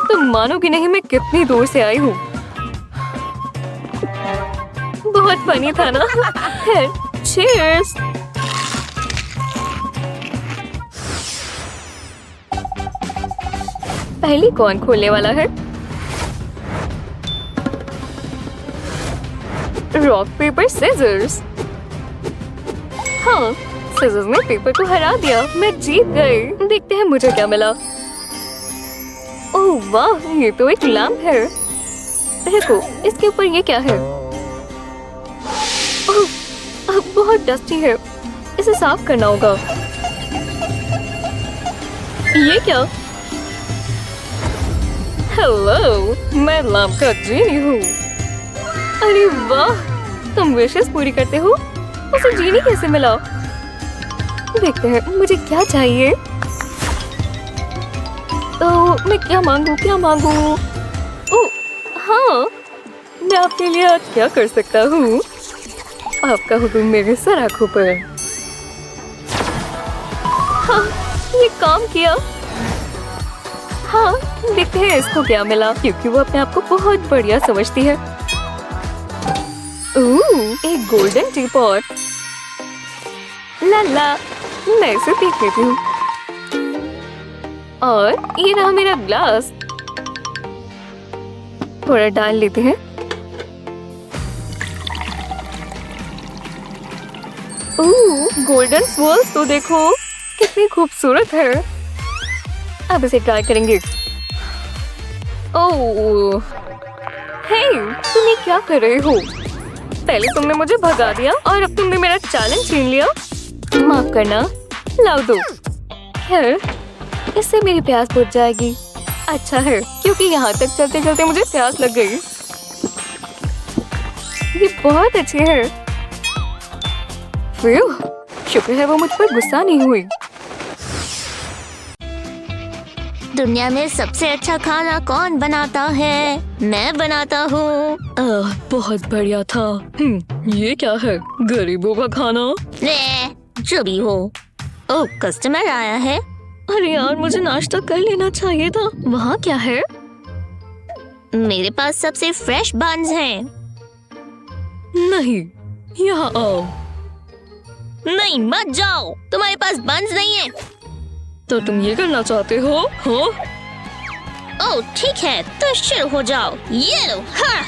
Speaker 2: तुम मानोगी नहीं मैं कितनी दूर से आई हूँ। बहुत फनी था ना? चीयर्स। पहली कौन खोलने वाला है? Rock paper scissors. हाँ, सीजर्स ने पेपर को हरा दिया। मैं जीत गई। देखते हैं मुझे क्या मिला। ओह वाह, ये तो एक लैंप है। देखो, इसके ऊपर ये क्या है? ओह, बहुत डस्टी है। इसे साफ करना होगा। ये क्या? हेलो, मैं लैंप का जीनी हूँ। अरे वाह, तुम विशेस पूरी करते हो? उसे जीनी कैसे मिला? देखते हैं मुझे क्या चाहिए। तो मैं क्या मांगू? ओह हाँ, मैं आपके लिए आज क्या कर सकता हूँ? आपका हुक्म मेरे सर आँखों पर। हाँ, ये काम किया। हाँ, देखते हैं इसको क्या मिला, क्योंकि वो अपने आप को बहुत बढ़िया समझती है। एक गोल्डन टी पॉट। लाला, मैं इसे देख लेती हूँ। और ये रहा मेरा ग्लास। थोड़ा डाल लेते हैं। गोल्डन स्वॉल्स तो देखो कितनी खूबसूरत है। अब इसे ट्राई करेंगे। ओह, हे, तुम ये क्या कर रहे हो? पहले तुमने मुझे भगा दिया और अब तुमने मेरा चैलेंज छीन लिया। माफ करना, लाओ दो। खैर, इससे मेरी प्यास बुझ जाएगी। अच्छा है, क्योंकि यहाँ तक चलते चलते मुझे प्यास लग गई। ये बहुत अच्छी है। शुक्र है वो मुझ पर गुस्सा नहीं हुई।
Speaker 3: दुनिया में सबसे अच्छा खाना कौन बनाता है? मैं बनाता हूँ।
Speaker 2: बहुत बढ़िया था। ये क्या है? गरीबों का खाना।
Speaker 3: जो भी हो।
Speaker 2: ओह,
Speaker 3: कस्टमर आया है।
Speaker 2: अरे यार, मुझे नाश्ता कर लेना चाहिए था। वहाँ क्या है?
Speaker 3: मेरे पास सबसे फ्रेश बन्स हैं।
Speaker 2: नहीं, यहाँ आओ।
Speaker 3: नहीं, मत जाओ। तुम्हारे पास बन्स नहीं है।
Speaker 2: तो तुम ये करना चाहते हो? हाँ?
Speaker 3: ओह ठीक है, तो शुरू हो जाओ। ये लो। हाँ।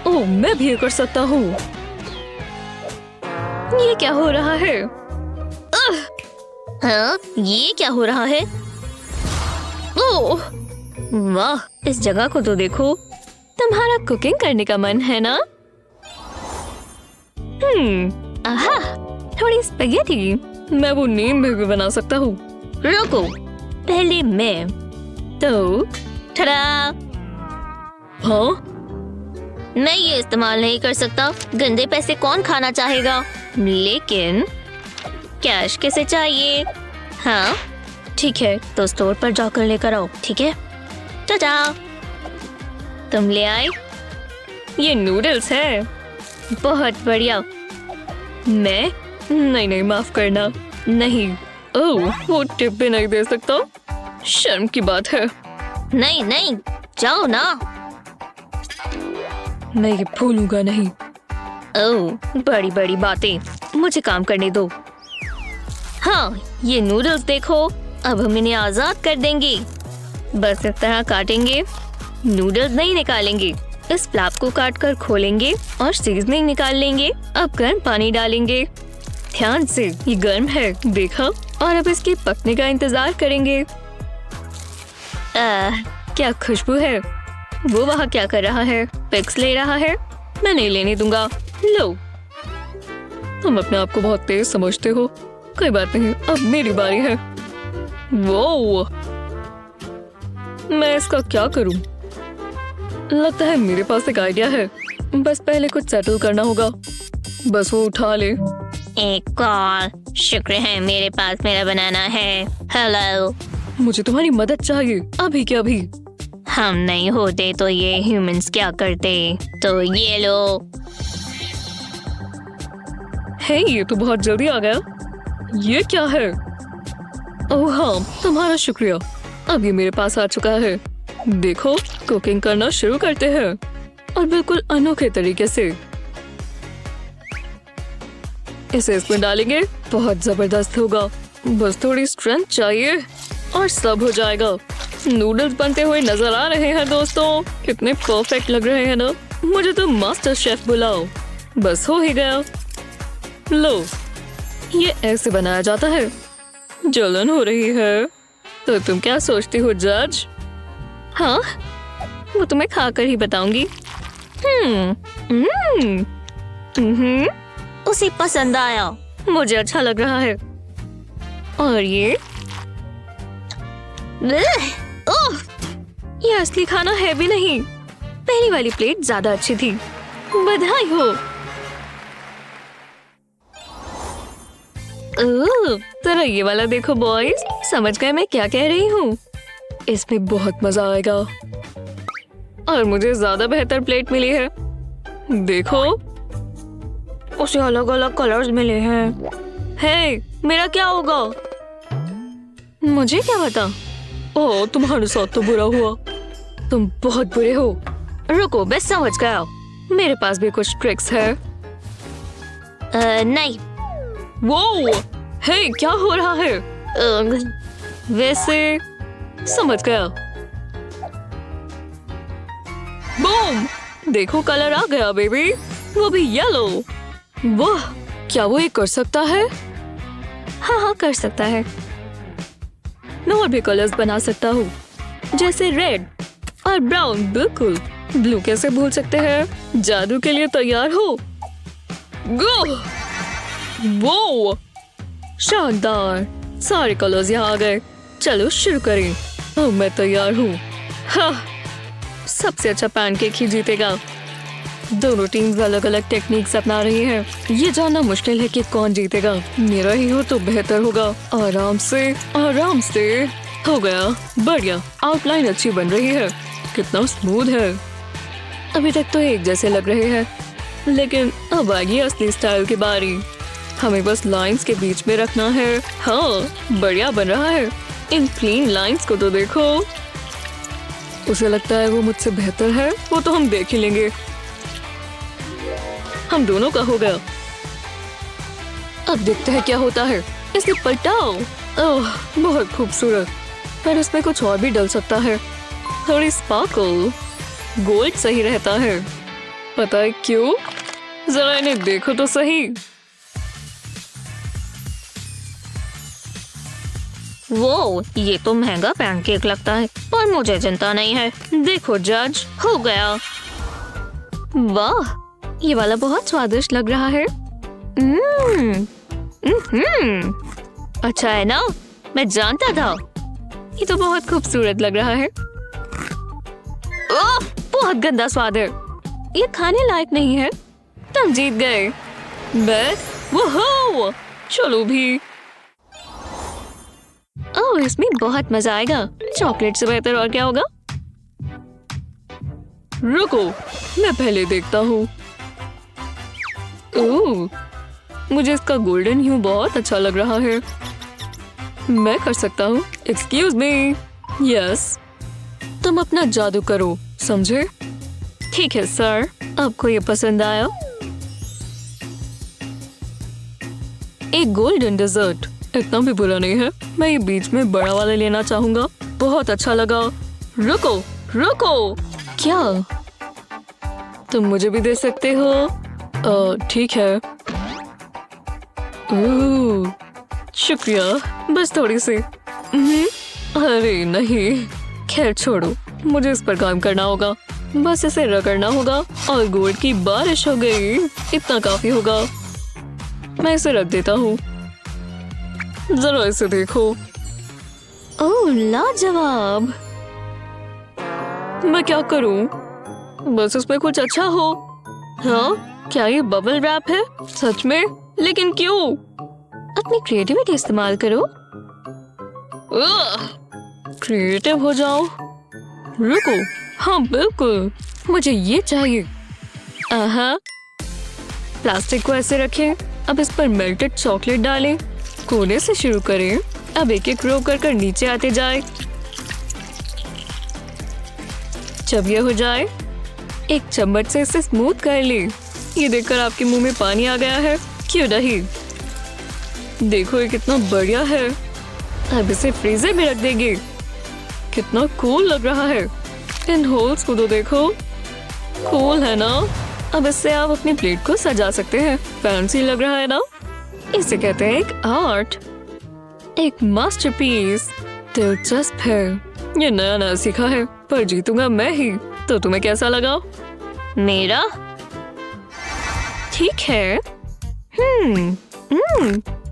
Speaker 2: ओह, मैं भी ये कर सकता हूँ। ये क्या हो रहा है?
Speaker 3: हाँ, ये क्या हो रहा है?
Speaker 2: ओह,
Speaker 3: वाह,
Speaker 2: इस जगह को तो देखो। तुम्हारा कुकिंग करने का मन है ना? आहा, थोड़ी स्पैगेटी। मैं वो नीम में भी बना सकता हूँ।
Speaker 3: रुको, पहले मैं।
Speaker 2: तो
Speaker 3: ठड़ा।
Speaker 2: हाँ?
Speaker 3: मैं ये इस्तेमाल नहीं कर सकता। गंदे पैसे कौन खाना चाहेगा? लेकिन कैश कैसे चाहिए? हाँ ठीक है, तो स्टोर पर जाकर लेकर आओ। ठीक है, टाटा। तुम ले आए?
Speaker 2: ये नूडल्स है।
Speaker 3: बहुत बढ़िया।
Speaker 2: मैं नहीं, माफ करना। नहीं। ओह, वो टिप भी नहीं दे सकता। शर्म की बात है।
Speaker 3: नहीं, जाओ ना।
Speaker 2: मैं ये भूलूंगा नहीं।
Speaker 3: ओह, बड़ी बड़ी बातें। मुझे काम करने दो। हाँ, ये नूडल्स देखो। अब हम इन्हें आजाद कर देंगे। बस इस तरह काटेंगे। नूडल्स नहीं निकालेंगे। इस फ्लैप को काटकर खोलेंगे और सीजनिंग निकाल लेंगे। अब गर्म पानी डालेंगे। ध्यान से, ये गर्म है, देखा? और अब इसके पकने का इंतजार करेंगे। क्या खुशबू है। वो वहाँ क्या कर रहा है? पिक्स ले रहा है।
Speaker 2: मैं नहीं लेने दूंगा। लो। तुम अपने आप को बहुत तेज समझते हो। कोई बात नहीं, अब मेरी बारी है। वो मैं इसका क्या करूं? लगता है मेरे पास एक आइडिया है। बस पहले कुछ सेटल करना होगा। बस वो उठा ले।
Speaker 3: एक कॉल। शुक्र है मेरे पास मेरा बनाना है। हेलो।
Speaker 2: मुझे तुम्हारी मदद चाहिए अभी के अभी।
Speaker 3: हम नहीं होते तो ये ह्यूमंस क्या करते? तो ये लो।
Speaker 2: हे, ये तो बहुत जल्दी आ गया। ये क्या है? ओह हाँ, तुम्हारा शुक्रिया। अब ये मेरे पास आ चुका है। देखो, कुकिंग करना शुरू करते हैं और बिल्कुल अनोखे तरीके से। इसे इसमें डालेंगे, बहुत जबरदस्त होगा। बस थोड़ी स्ट्रेंथ चाहिए और सब हो जाएगा। नूडल्स बनते हुए नजर आ रहे हैं दोस्तों। कितने परफेक्ट लग रहे हैं ना। मुझे तो मास्टर शेफ बुलाओ। बस हो ही गया। लो, ये ऐसे बनाया जाता है। जलन हो रही है तो तुम क्या सोचती हो जज? हाँ, वो तुम्हें खाकर ही बताऊंगी।
Speaker 3: उसे पसंद आया।
Speaker 2: मुझे अच्छा लग रहा है। और ये ओह, ये असली खाना है भी नहीं। पहली वाली प्लेट ज्यादा अच्छी थी। बधाई हो। जरा ये वाला देखो बॉयज। समझ गए मैं क्या कह रही हूँ? इसमें बहुत मजा आएगा। और मुझे ज्यादा बेहतर प्लेट मिली है। देखो, उसे अलग अलग कलर्स मिले हैं। हे, मेरा क्या होगा? मुझे क्या पता। ओह, तुम्हारे साथ तो बुरा हुआ। तुम बहुत बुरे हो। रुको, मैं समझ गया। मेरे पास भी कुछ ट्रिक्स है।
Speaker 3: नहीं।
Speaker 2: वो हे, क्या हो रहा है? वैसे समझ गया। बूम! देखो, कलर आ गया बेबी। वो भी येलो। वाह, क्या वो ये कर सकता है? हाँ हाँ, कर सकता है। मैं और भी कलर्स बना सकता हूँ, जैसे रेड और ब्राउन। बिल्कुल। ब्लू कैसे भूल सकते हैं? जादू के लिए तैयार हो? गो! वो शानदार। सारे कलर्स यहाँ आ गए। चलो शुरू करें। अब मैं तैयार हूँ। हाँ, सबसे अच्छा पैनकेक ही जीतेगा। दोनों टीम्स अलग अलग टेक्निक्स अपना रही हैं। ये जानना मुश्किल है कि कौन जीतेगा। मेरा ही हो तो बेहतर होगा। आराम से हो गया। बढ़िया, आउटलाइन अच्छी बन रही है। कितना स्मूथ है। अभी तक तो एक जैसे लग रहे हैं, लेकिन अब आएगी असली स्टाइल की बारी। हमें बस लाइंस के बीच में रखना है। हाँ, बढ़िया बन रहा है। इन क्लीन लाइंस को तो देखो। उसे लगता है वो मुझसे बेहतर है। वो तो हम देख ही लेंगे। हम दोनों का हो गया। अब देखते हैं क्या होता है। इसे पलटाओ। ओह, बहुत खूबसूरत। पर इसमें कुछ और भी डल सकता है। थोड़ी स्पार्कल। गोल्ड सही रहता है। पता है क्यों? जरा इन्हें देखो तो सही।
Speaker 3: वो ये तो महंगा पैनकेक लगता है, पर मुझे चिंता नहीं है। देखो जज, हो गया।
Speaker 2: वाह, ये वाला बहुत स्वादिष्ट लग रहा है।
Speaker 3: अच्छा है ना? मैं जानता था।
Speaker 2: ये तो बहुत खूबसूरत लग रहा है। ओह, बहुत गंदा स्वाद है। ये खाने लायक नहीं है। तुम जीत गए। बस वो चलो भी। ओह, इसमें बहुत मजा आएगा। चॉकलेट से बेहतर और क्या होगा? रुको, मैं पहले देखता हूँ। ओह, मुझे इसका गोल्डन ह्यू बहुत अच्छा लग रहा है। मैं कर सकता हूँ। Excuse me. यस, तुम अपना जादू करो, समझे? ठीक है सर। आपको ये पसंद आया? एक गोल्डन डेजर्ट इतना भी बुरा नहीं है। मैं ये बीच में बड़ा वाला लेना चाहूंगा। बहुत अच्छा लगा। रुको रुको, क्या तुम मुझे भी दे सकते हो? ठीक है। ओह, शुक्रिया। बस थोड़ी सी। अरे नहीं, खैर छोड़ो, मुझे इस पर काम करना होगा। बस इसे रगड़ना होगा और गुड़ की बारिश हो गई। इतना काफी होगा। मैं इसे रख देता हूँ। जरा इसे देखो। ओह लाजवाब। मैं क्या करूँ? बस इसमें कुछ अच्छा हो। हाँ, क्या ये बबल रैप है? सच में? लेकिन क्यों? अपनी क्रिएटिविटी इस्तेमाल करो। क्रिएटिव हो जाओ। रुको, हाँ बिल्कुल, मुझे ये चाहिए। आहा, प्लास्टिक को ऐसे रखें। अब इस पर मेल्टेड चॉकलेट डालें। कोने से शुरू करें। अब एक एक रो कर नीचे आते जाए। जब ये हो जाए, एक चम्मच से इसे स्मूथ कर ले। ये देखकर आपके मुंह में पानी आ गया है, क्यों नहीं? देखो ये कितना बढ़िया है। अब इसे फ्रीजर में रख देंगे। कितना कूल लग रहा है। इन होल्स को तो देखो, कूल है ना? अब इससे आप अपनी प्लेट को सजा सकते हैं। फैंसी लग रहा है ना? इसे कहते हैं एक आर्ट, एक मास्टरपीस। दिलचस्प है। ये नया नया सीखा है, पर जीतूंगा मैं ही। तो तुम्हें कैसा लगा?
Speaker 3: मेरा
Speaker 2: ठीक है।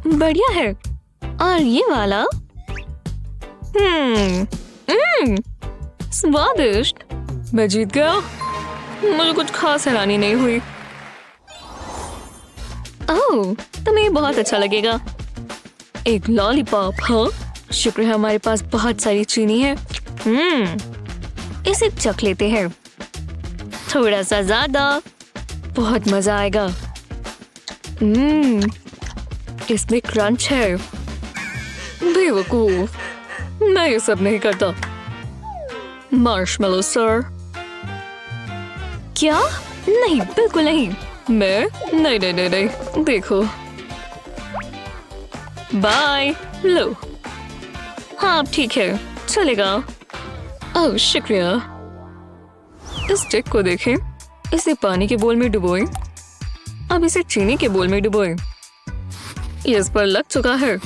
Speaker 2: बढ़िया है।
Speaker 3: और ये वाला
Speaker 2: स्वादिष्ट। मैं जीत गया। मुझे कुछ खास हैरानी नहीं हुई। ओह, तुम्हें ये बहुत अच्छा लगेगा। एक लॉलीपॉप। हाँ, शुक्र है हमारे पास बहुत सारी चीनी है।
Speaker 3: इसे चख लेते हैं। थोड़ा सा ज्यादा।
Speaker 2: बहुत मजा आएगा। इसमें क्रंच है। बेवकूफ, मैं ये सब नहीं करता। Marshmallow sir.
Speaker 3: क्या? नहीं, बिल्कुल नहीं।
Speaker 2: मैं नहीं नहीं नहीं नहीं। देखो, बाय। लो। हाँ ठीक है, चलेगा। ओह शुक्रिया। इस स्टिक को देखें। इसे पानी के बोल में डुबोएं। अब इसे चीनी के बोल में डुबोएं। ये इस पर लग चुका है।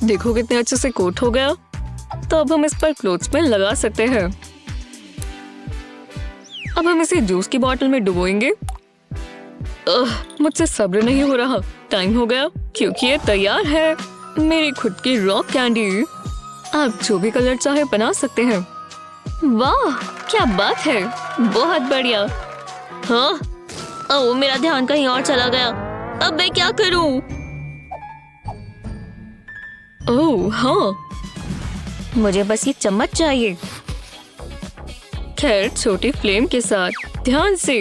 Speaker 2: देखो कितने अच्छे से कोट हो गया। तो अब हम इस पर क्लोथ्स में लगा सकते हैं। अब हम इसे जूस की बोतल में डुबोएंगे। मुझसे सब्र नहीं हो रहा। टाइम हो गया, क्योंकि ये तैयार है। मेरी खुद की रॉक कैंडी। आप जो भी कलर चाहे बना सकते हैं।
Speaker 3: वाह, क्या बात है। बहुत बढ़िया। हाँ, ओह मेरा ध्यान कहीं और चला गया। अब मैं क्या करूं?
Speaker 2: ओह हाँ,
Speaker 3: मुझे बस ये चम्मच चाहिए।
Speaker 2: खैर, छोटी फ्लेम के साथ ध्यान से।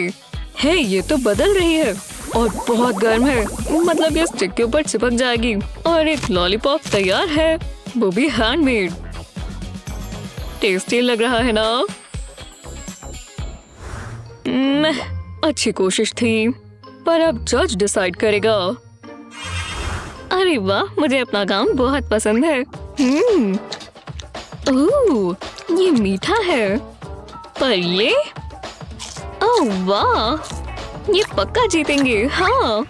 Speaker 2: है, ये तो बदल रही है और बहुत गर्म है। मतलब ये स्टिक के ऊपर चिपक जाएगी। और एक लॉलीपॉप तैयार है, वो भी हैंडमेड। टेस्टी लग रहा है ना? अच्छी कोशिश थी, पर अब जज डिसाइड करेगा। अरे वाह, मुझे अपना काम बहुत पसंद है। ओह, ये मीठा है। पर ये, ओह वाह, ये पक्का जीतेंगे। हाँ,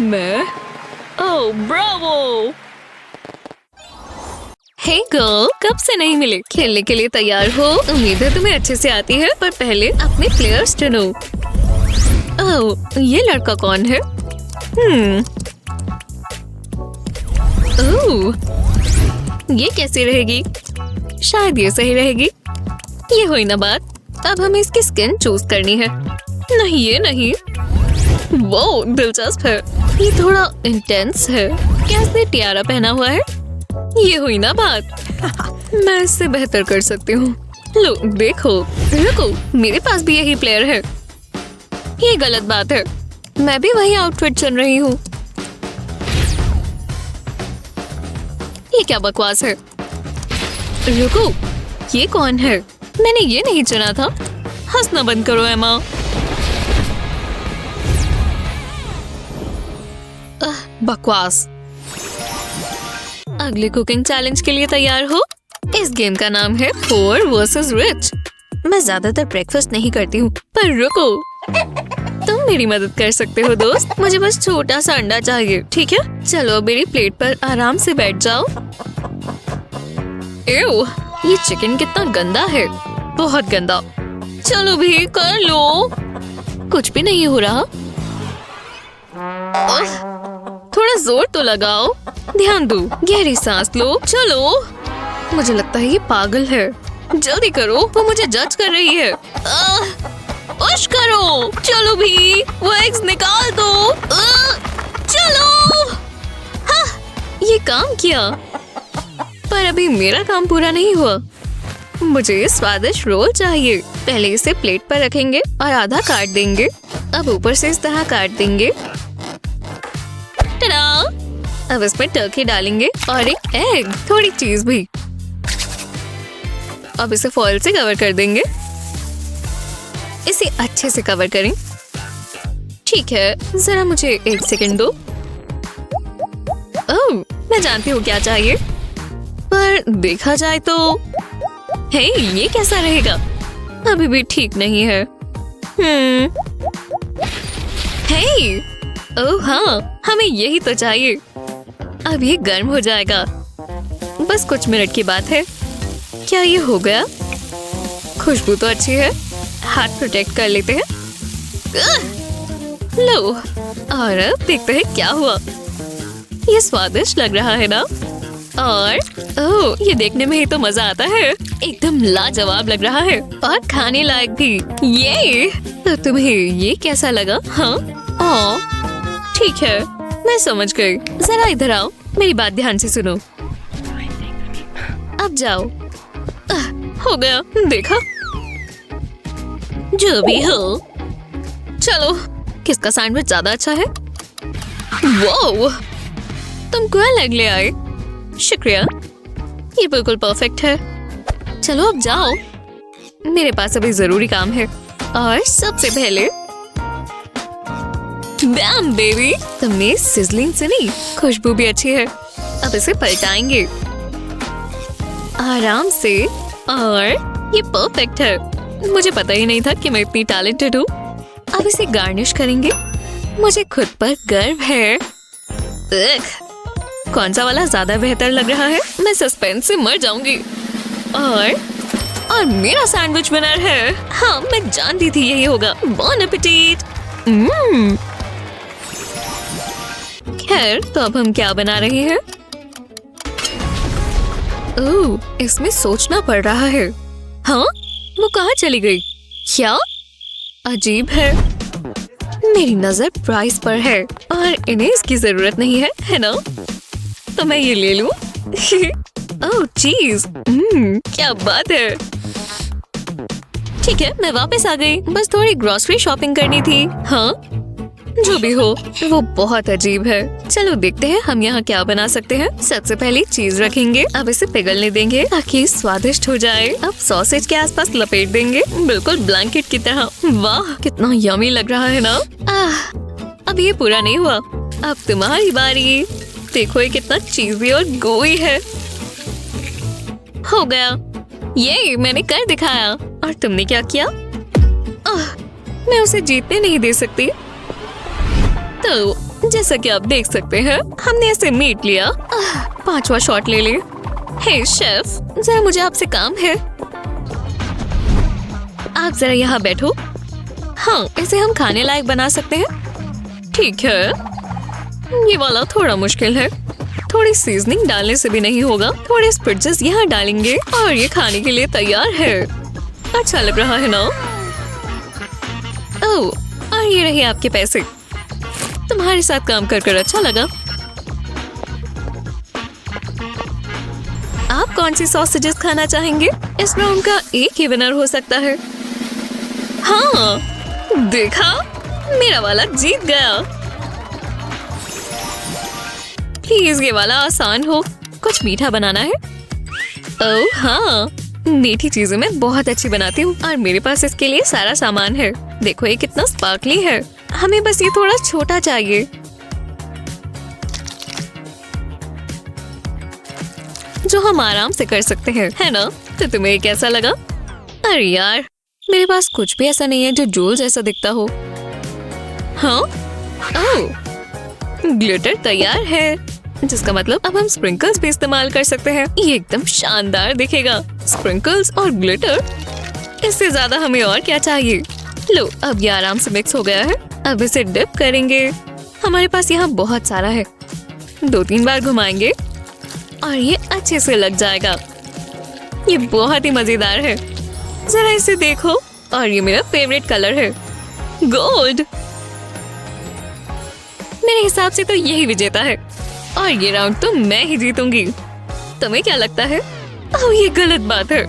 Speaker 2: मैं, ओह ब्रावो। हे गर्ल, कब से नहीं मिले? खेलने के लिए तैयार हो? उम्मीद है तुम्हें अच्छे से आती है, पर पहले अपने प्लेयर्स चुनो। ओह, ये लड़का कौन है? ओह, ये कैसी रहेगी? शायद ये सही रहेगी। ये हुई ना बात। अब हमें इसकी स्किन चूज करनी है। नहीं, ये नहीं। वो दिलचस्प है। ये थोड़ा इंटेंस है। क्या इसने टियारा पहना हुआ है? ये हुई ना बात। मैं इससे बेहतर कर सकती हूँ। लो देखो। रुको, मेरे पास भी यही प्लेयर है। ये गलत बात है। मैं भी वही आउटफिट चुन रही हूँ। ये क्या बकवास है? रुको, ये कौन है? मैंने ये नहीं चुना था। हंसना बंद करो एमा। बकवास। अगले कुकिंग चैलेंज के लिए तैयार हो? इस गेम का नाम है पोर वर्सेस रिच। मैं ज्यादातर ब्रेकफास्ट नहीं करती हूँ, पर रुको, तुम मेरी मदद कर सकते हो दोस्त। मुझे बस छोटा सा अंडा चाहिए, ठीक है? चलो मेरी प्लेट पर आराम से बैठ जाओ। एव, ये चिकन कितना गंदा है। बहुत गंदा। चलो भी कर लो। कुछ भी नहीं हो रहा। थोड़ा जोर तो लगाओ। ध्यान दो, गहरी सांस लो। चलो, मुझे लगता है ये पागल है। जल्दी करो, वो मुझे जज कर रही है। पुश करो। चलो भी, वो एग्स निकाल दो। चलो। हाँ, ये काम किया। पर अभी मेरा काम पूरा नहीं हुआ। मुझे स्वादिष्ट रोल चाहिए। पहले इसे प्लेट पर रखेंगे और आधा काट देंगे। अब ऊपर से इस तरह काट देंगे। टडा! अब इसमें टर्की डालेंगे और एक एग, थोड़ी चीज भी। अब इसे फॉइल से कवर कर देंगे। इसे अच्छे से कवर करें। ठीक है, जरा मुझे 1 सेकंड दो। ओह, मैं जानती हूँ क्या चाहिए, पर देखा जाए तो हे, ये कैसा रहेगा? अभी भी ठीक नहीं है। हे, ओह हाँ, हमें यही तो चाहिए। अब ये गर्म हो जाएगा। बस कुछ मिनट की बात है। क्या ये हो गया? खुशबू तो अच्छी है। हाथ प्रोटेक्ट कर लेते हैं। लो, और अब देखते हैं क्या हुआ। ये स्वादिष्ट लग रहा है ना? और ओह, ये देखने में ही तो मजा आता है। एकदम लाजवाब लग रहा है और खाने लायक भी। ये तो तुम्हें ये कैसा लगा? हाँ, ठीक है, मैं समझ गई। जरा इधर आओ, मेरी बात ध्यान से सुनो। अब जाओ। हो गया, देखा? जो भी हो। चलो, किसका सैंडविच ज्यादा अच्छा है? वाओ, तुम क्यों एग ले आए? शुक्रिया, ये बिल्कुल परफेक्ट है। चलो अब जाओ, मेरे पास अभी जरूरी काम है। और सबसे पहले बैम बेबी, तुमने सिजलिंग सुनी? खुशबू भी अच्छी है। अब इसे पलटाएंगे आराम से और ये परफेक्ट है। मुझे पता ही नहीं था कि मैं इतनी टैलेंटेड हूँ। अब इसे गार्निश करेंगे। मुझे खुद पर गर्व है। कौन सा वाला ज्यादा बेहतर लग रहा है? मैं सस्पेंस से मर जाऊंगी। और मेरा सैंडविच विनर है। हाँ, मैं जानती थी यही होगा। बॉन एपेटिट। खैर, तो अब हम क्या बना रहे हैं? ओह, इसमें सोचना पड़ रहा है। हाँ, वो कहाँ चली गई? क्या अजीब है। मेरी नजर प्राइस पर है और इन्हें इसकी जरूरत नहीं है, है ना? तो मैं ये ले लूं। ओह चीज, क्या बात है। ठीक है, मैं वापस आ गई। बस थोड़ी ग्रोसरी शॉपिंग करनी थी। हाँ, जो भी हो, वो बहुत अजीब है। चलो देखते हैं हम यहाँ क्या बना सकते हैं। सबसे पहले चीज रखेंगे। अब इसे पिघलने देंगे ताकि स्वादिष्ट हो जाए। अब सॉसेज के आसपास लपेट देंगे, बिल्कुल ब्लैंकेट की तरह। वाह, कितना यमी लग रहा है ना? अब ये पूरा नहीं हुआ। अब तुम्हारी बारी। देखो ये कितना चीजी और गोई है। हो गया, ये मैंने कर दिखाया। और तुमने क्या किया? मैं उसे जीतने नहीं दे सकती। तो जैसा कि आप देख सकते हैं, हमने ऐसे मीट लिया। 5वां शॉट ले ले। हे शेफ, जरा मुझे आपसे काम है। आप जरा यहाँ बैठो। हाँ, इसे हम खाने लायक बना सकते हैं। ठीक है, ये वाला थोड़ा मुश्किल है। थोड़ी सीजनिंग डालने से भी नहीं होगा। थोड़े स्पिरिट्स यहाँ डालेंगे और ये खाने के लिए तैयार है। अच्छा लग रहा है ना? ओह, और ये रहे आपके पैसे। तुम्हारे साथ काम कर अच्छा लगा। आप कौन सी सॉसेजेस खाना चाहेंगे? इस राउंड का एक ही विनर हो सकता है। हाँ, देखा, मेरा वाला जीत गया। प्लीज ये वाला आसान हो। कुछ मीठा बनाना है। ओह हाँ, मीठी चीजें मैं बहुत अच्छी बनाती हूँ और मेरे पास इसके लिए सारा सामान है। देखो ये कितना स्पार्कली है। हमें बस ये थोड़ा छोटा चाहिए। जो हम आराम से कर सकते हैं, है ना? तो तुम्हें कैसा लगा? अरे यार, मेरे पास कुछ भी ऐसा नहीं है जो जूल जैसा दिखता हो। हाँ? ओह, ग्लिटर तैयार है, जिसका मतलब अब हम स्प्रिंकल्स भी इस्तेमाल कर सकते हैं। ये एकदम शानदार दिखेगा। स्प्रिंकल्स और ग्लिटर। इससे ज्यादा हमें और क्या चाहिए। लो, अब ये आराम से मिक्स हो गया है। अब इसे डिप करेंगे। हमारे पास यहाँ बहुत सारा है। 2-3 बार घुमाएंगे और ये अच्छे से लग जाएगा। ये बहुत ही मजेदार है। जरा इसे देखो। और ये मेरा फेवरेट कलर है, गोल्ड। मेरे हिसाब से तो यही विजेता है और ये राउंड तो मैं ही जीतूंगी। तुम्हें क्या लगता है? ओह, ये गलत बात है।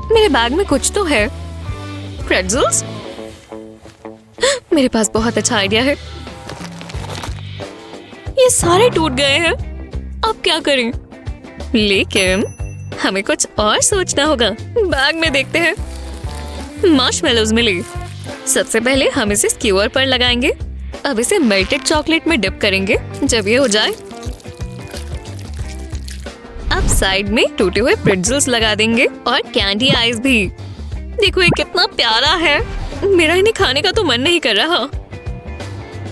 Speaker 2: मेरे बैग में कुछ तो है। प्रेट्ज़ल्स? मेरे पास बहुत अच्छा आइडिया है। ये सारे टूट गए हैं। अब क्या करें? लेकिन हमें कुछ और सोचना होगा। बैग में देखते हैं। मार्शमेलोज मिली। सबसे पहले हम इसे स्क्यूअर पर लगाएंगे। अब इसे मेल्टेड चॉकलेट में डिप करेंगे। जब ये हो जाए, अब साइड में टूटे हुए प्रेट्ज़ल्स लगा देंगे और कैंडी आइस भी। देखो ये कितना प्यारा है। मेरा इन्हें खाने का तो मन नहीं कर रहा।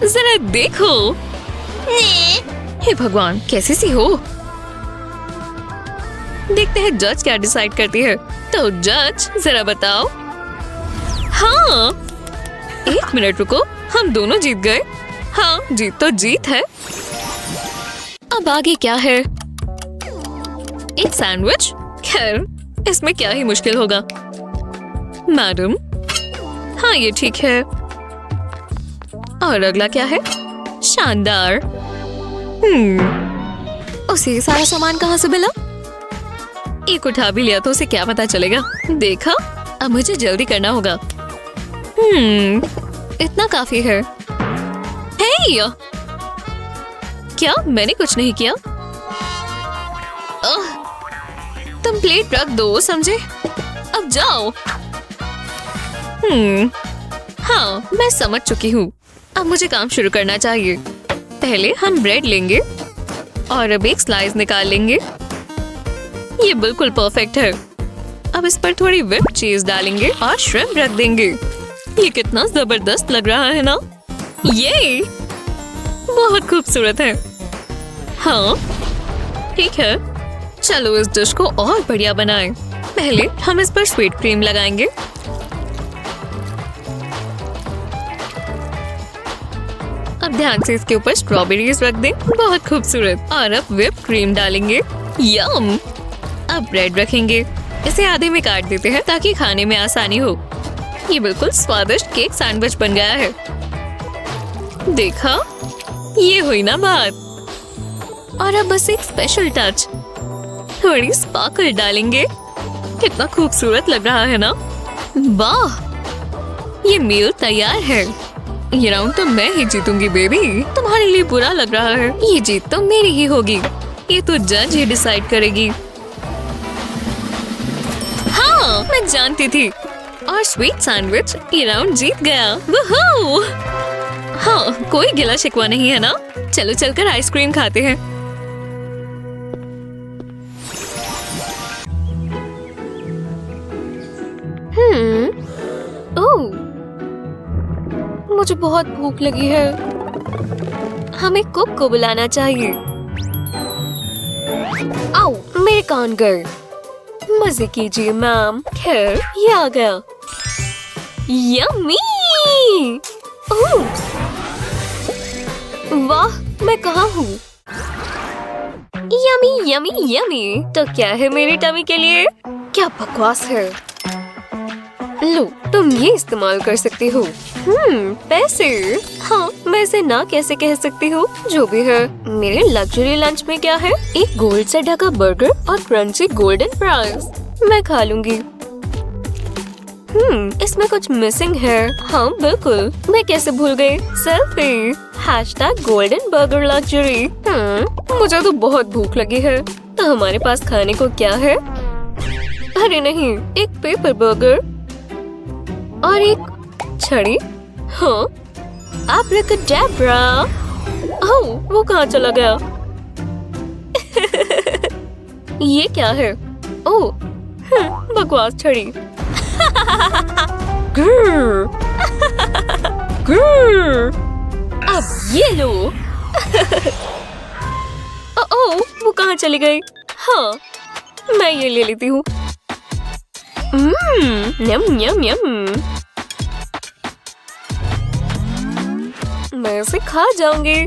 Speaker 2: जरा देखो। हे भगवान, कैसी सी हो। देखते हैं जज क्या डिसाइड करती है। तो जज, जरा बताओ। हाँ, 1 मिनट रुको, हम दोनों जीत गए। हाँ, जीत तो जीत है। अब आगे क्या है? एक सैंडविच? खैर, इसमें क्या ही मुश्किल होगा। मैडम, हाँ ये ठीक है। और अगला क्या है? शानदार। उसे सारा सामान कहाँ से मिला? एक उठा भी लिया तो उसे क्या पता चलेगा। देखा, अब मुझे जल्दी करना होगा। इतना काफी है। हे, क्या मैंने कुछ नहीं किया? तुम प्लेट रख दो, समझे? अब जाओ। हाँ, मैं समझ चुकी हूँ। अब मुझे काम शुरू करना चाहिए। पहले हम ब्रेड लेंगे और अब एक स्लाइस निकाल लेंगे। ये बिल्कुल परफेक्ट है। अब इस पर थोड़ी व्हिप चीज डालेंगे और श्रिम्प रख देंगे। ये कितना जबरदस्त लग रहा है ना? ये बहुत खूबसूरत है। हाँ, ठीक है। चलो इस डिश को और बढ़िया बनाएं। पहले हम इस पर स्वीट क्रीम लगाएंगे। अब ध्यान से इसके ऊपर स्ट्रॉबेरीज रख दें। बहुत खूबसूरत। और अब व्हिप क्रीम डालेंगे। यम। अब ब्रेड रखेंगे। इसे आधे में काट देते हैं ताकि खाने में आसानी हो। ये बिल्कुल स्वादिष्ट केक सैंडविच बन गया है। देखा, ये हुई ना बात। और अब बस एक स्पेशल टच, थोड़ी स्पार्कल डालेंगे। कितना खूबसूरत लग रहा है ना? वाह, ये मील तैयार है। ये राउंड तो मैं ही जीतूंगी बेबी। तुम्हारे लिए बुरा लग रहा है। ये जीत तो मेरी ही होगी। ये तो जज ही डिसाइड करेगी। हाँ, मैं जानती थी। और स्वीट सैंडविच ये राउंड जीत गया। वूहू! हाँ, कोई गिला शिकवा नहीं है ना? चलो चलकर आइसक्रीम खाते हैं। ओह, मुझे बहुत भूख लगी है। हमें कुक को बुलाना चाहिए। आओ, मेरे कान गए। मजे कीजिए मैम। खैर, ये आ गया। यम्मी! ओह, वाह, मैं कहाँ हूँ? Yummy yummy yummy. तो क्या है मेरी टमी के लिए? क्या बकवास है। लो, तुम ये इस्तेमाल कर सकती हो। पैसे? हाँ, मैं इसे ना कैसे कह सकती हूँ। जो भी है, मेरे लग्जरी लंच में क्या है? एक गोल्ड से ढका बर्गर और क्रंची गोल्डन फ्राइज। मैं खा लूंगी। इसमें कुछ मिसिंग है। हाँ बिल्कुल, मैं कैसे भूल गई। Selfie #golden burger luxury। मुझे तो बहुत भूख लगी है। तो हमारे पास खाने को क्या है? अरे नहीं, एक पेपर बर्गर और एक छड़ी। हाँ, एब्राकैडाब्रा। ओह, वो कहाँ चला गया? ये क्या है? ओह, बकवास छड़ी। ग्रर, ग्रर। अब ये लो। ओह, वो कहाँ चली गई? हाँ, मैं ये ले लेती हूँ। यम यम यम। मैं इसे खा जाऊंगी।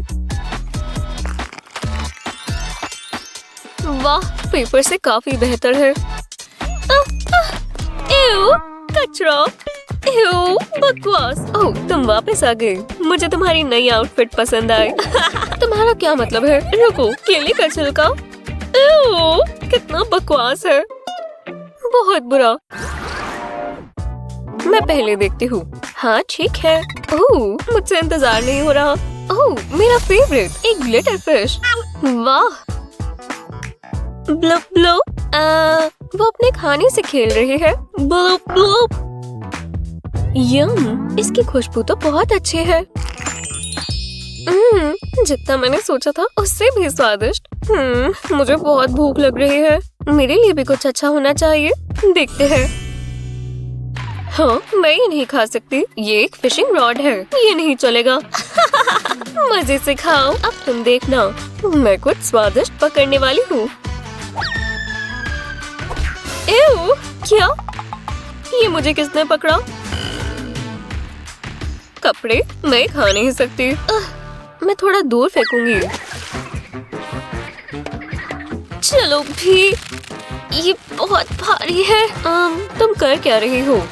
Speaker 2: वाह, पेपर से काफी बेहतर है। एव, कचरा। एव, बकवास। ओह, तुम वापस आ गए। मुझे तुम्हारी नई आउटफिट पसंद आई। तुम्हारा क्या मतलब है? रुको, केले का छिलका। एव, कितना बकवास है। बहुत बुरा। मैं पहले देखती हूँ। हाँ ठीक है। ओह, मुझसे इंतजार नहीं हो रहा। ओह, मेरा फेवरेट, एक ग्लिटर फिश। वाह। Bloop bloop. वो अपने खाने से खेल रही है। Bloop bloop. यम, इसकी खुशबू तो बहुत अच्छी है। जितना मैंने सोचा था उससे भी स्वादिष्ट। मुझे बहुत भूख लग रही है। मेरे लिए भी कुछ अच्छा होना चाहिए। देखते हैं। हाँ, मैं ये नहीं खा सकती। ये एक फिशिंग रॉड है, ये नहीं चलेगा। मजे से खाओ। अब तुम देखना, मैं कुछ स्वादिष्ट पकड़ने वाली हूँ। एव, क्या? ये मुझे किसने पकड़ा? कपड़े मैं खा नहीं सकती। मैं थोड़ा दूर फेंकूंगी। चलो भी, ये बहुत भारी है। तुम कर क्या रही हो?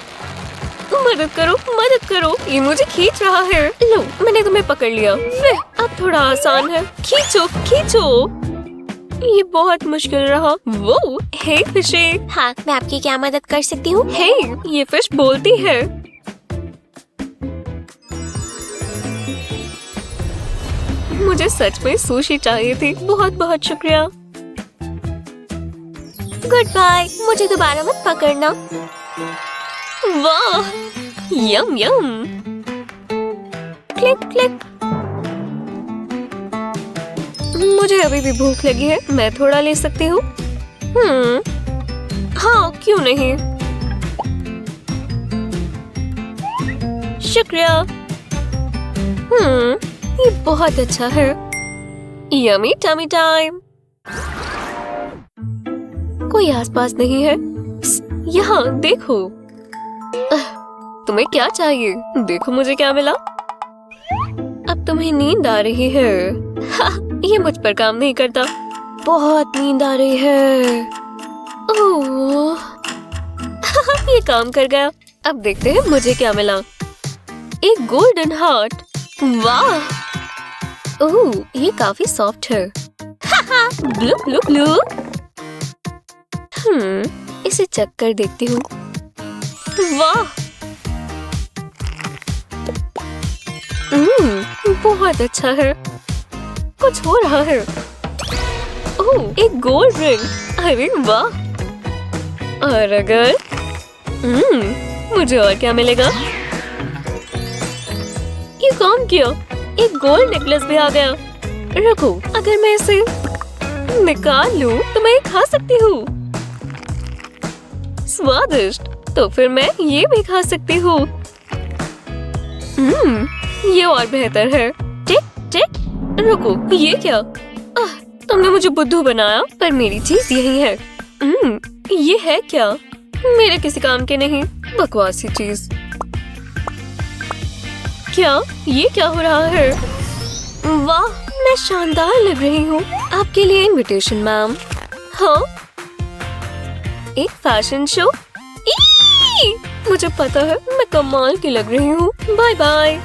Speaker 2: मदद करो, मदद करो, ये मुझे खींच रहा है। लो, मैंने तुम्हें पकड़ लिया। अब थोड़ा आसान है। खींचो खींचो। ये बहुत मुश्किल रहा। वो, हे फिशे।
Speaker 3: हाँ, मैं आपकी क्या मदद कर सकती हूँ?
Speaker 2: हे, ये फिश बोलती है। मुझे सच में सुशी चाहिए थी। बहुत बहुत शुक्रिया।
Speaker 3: गुड बाय, मुझे दोबारा मत पकड़ना।
Speaker 2: वाह, यम यम। Click click. मुझे अभी भी भूख लगी है। मैं थोड़ा ले सकती हूँ? हाँ, क्यों नहीं। शुक्रिया। ये बहुत अच्छा है। Yummy tummy time. कोई आसपास नहीं है। यहाँ देखो। तुम्हें क्या चाहिए? देखो मुझे क्या मिला। अब तुम्हें नींद आ रही है। ये मुझ पर काम नहीं करता। बहुत नींद आ रही है। ओह, ये काम कर गया। अब देखते हैं मुझे क्या मिला। एक गोल्डन हार्ट। वाह। ओह, ये काफी सॉफ्ट है। Blue blue blue. इसे चेक कर देखती हूँ। वाह। बहुत अच्छा है। कुछ हो रहा है। ओह, एक गोल्ड रिंग। अरे वाह। और अगर मुझे और क्या मिलेगा? ये काम किया। एक गोल्ड नेकलेस भी आ गया। रुको, अगर मैं इसे निकाल लूं तो मैं ये खा सकती हूँ। स्वादिष्ट। तो फिर मैं ये भी खा सकती हूँ। ये और बेहतर है। टिक टिक। रुको, ये क्या? तुमने मुझे बुद्धू बनाया, पर मेरी चीज यही है। ये है क्या? मेरे किसी काम के नहीं। बकवासी चीज। क्या? ये क्या हो रहा है? वाह, मैं शानदार लग रही हूँ। आपके लिए इनविटेशन मैम। हाँ, एक फैशन शो। मुझे पता है, मैं कमाल की लग रही हूँ। Bye bye.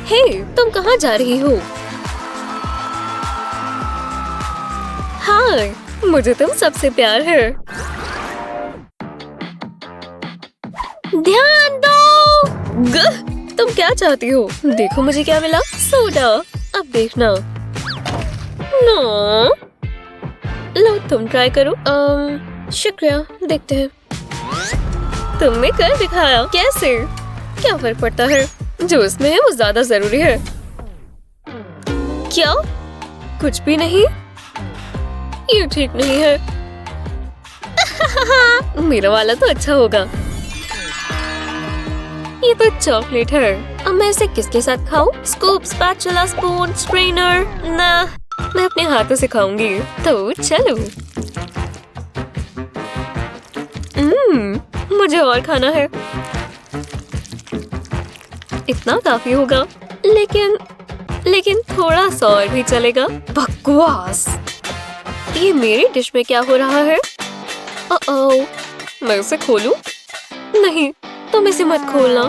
Speaker 2: हे, तुम कहाँ जा रही हो? हाय, मुझे तुम सबसे प्यार है। ध्यान दो। तुम क्या चाहती हो? देखो मुझे क्या मिला। सोडा। अब देखना। नो। लो, तुम ट्राई करो। शुक्रिया। देखते हैं। तुमने कर दिखाया। कैसे? क्या फर्क पड़ता है? जो इसमें है वो ज्यादा जरूरी है। क्या? कुछ भी नहीं। ये ठीक नहीं है। मेरा वाला तो अच्छा होगा। ये तो चॉकलेट है। अब मैं इसे किसके साथ खाऊं? Scoop, spatula, spoon, strainer? ना, मैं अपने हाथों से खाऊंगी। तो चलो। मुझे और खाना है। इतना काफी होगा, लेकिन थोड़ा सा और भी चलेगा। बकवास। ये मेरी डिश में क्या हो रहा है? मैं इसे खोलूं? नहीं, तुम इसे मत खोलना।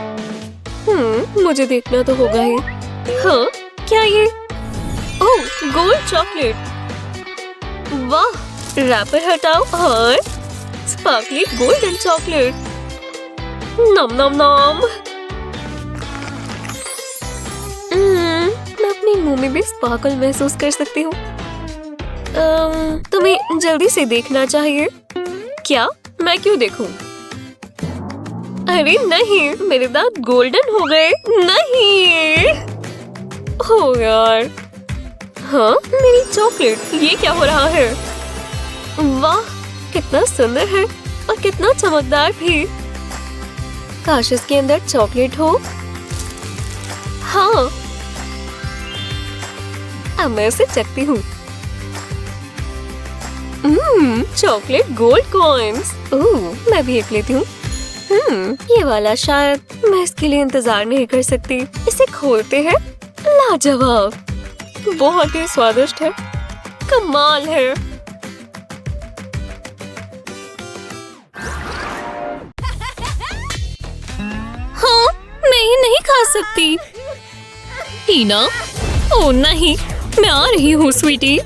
Speaker 2: मुझे देखना तो होगा ही। हाँ, क्या ये? ओह, गोल्ड चॉकलेट। वाह, रैपर हटाओ और स्पार्कली गोल्डन चॉकलेट। नम नम नम। मैं अपने मुंह में भी स्पार्कल महसूस कर सकती हूँ। तुम्हें जल्दी से देखना चाहिए। क्या? मैं क्यों देखूं? अरे नहीं, मेरे दांत गोल्डन हो गए। नहीं। हो यार। हाँ, मेरी चॉकलेट। ये क्या हो रहा है? वाह, कितना सुंदर है और कितना चमकदार भी। काश इसके अंदर चॉकलेट हो। हाँ, अब मैं इसे चखती हूँ। Chocolate gold coins. मैं भी एक लेती हूँ। ये वाला शायद। मैं इसके लिए इंतजार नहीं कर सकती। इसे खोलते हैं। लाजवाब, बहुत ही स्वादिष्ट है। कमाल है। हाँ, मैं ये नहीं खा सकती। टीना, ओह नहीं, मैं आ रही हूँ स्वीटी।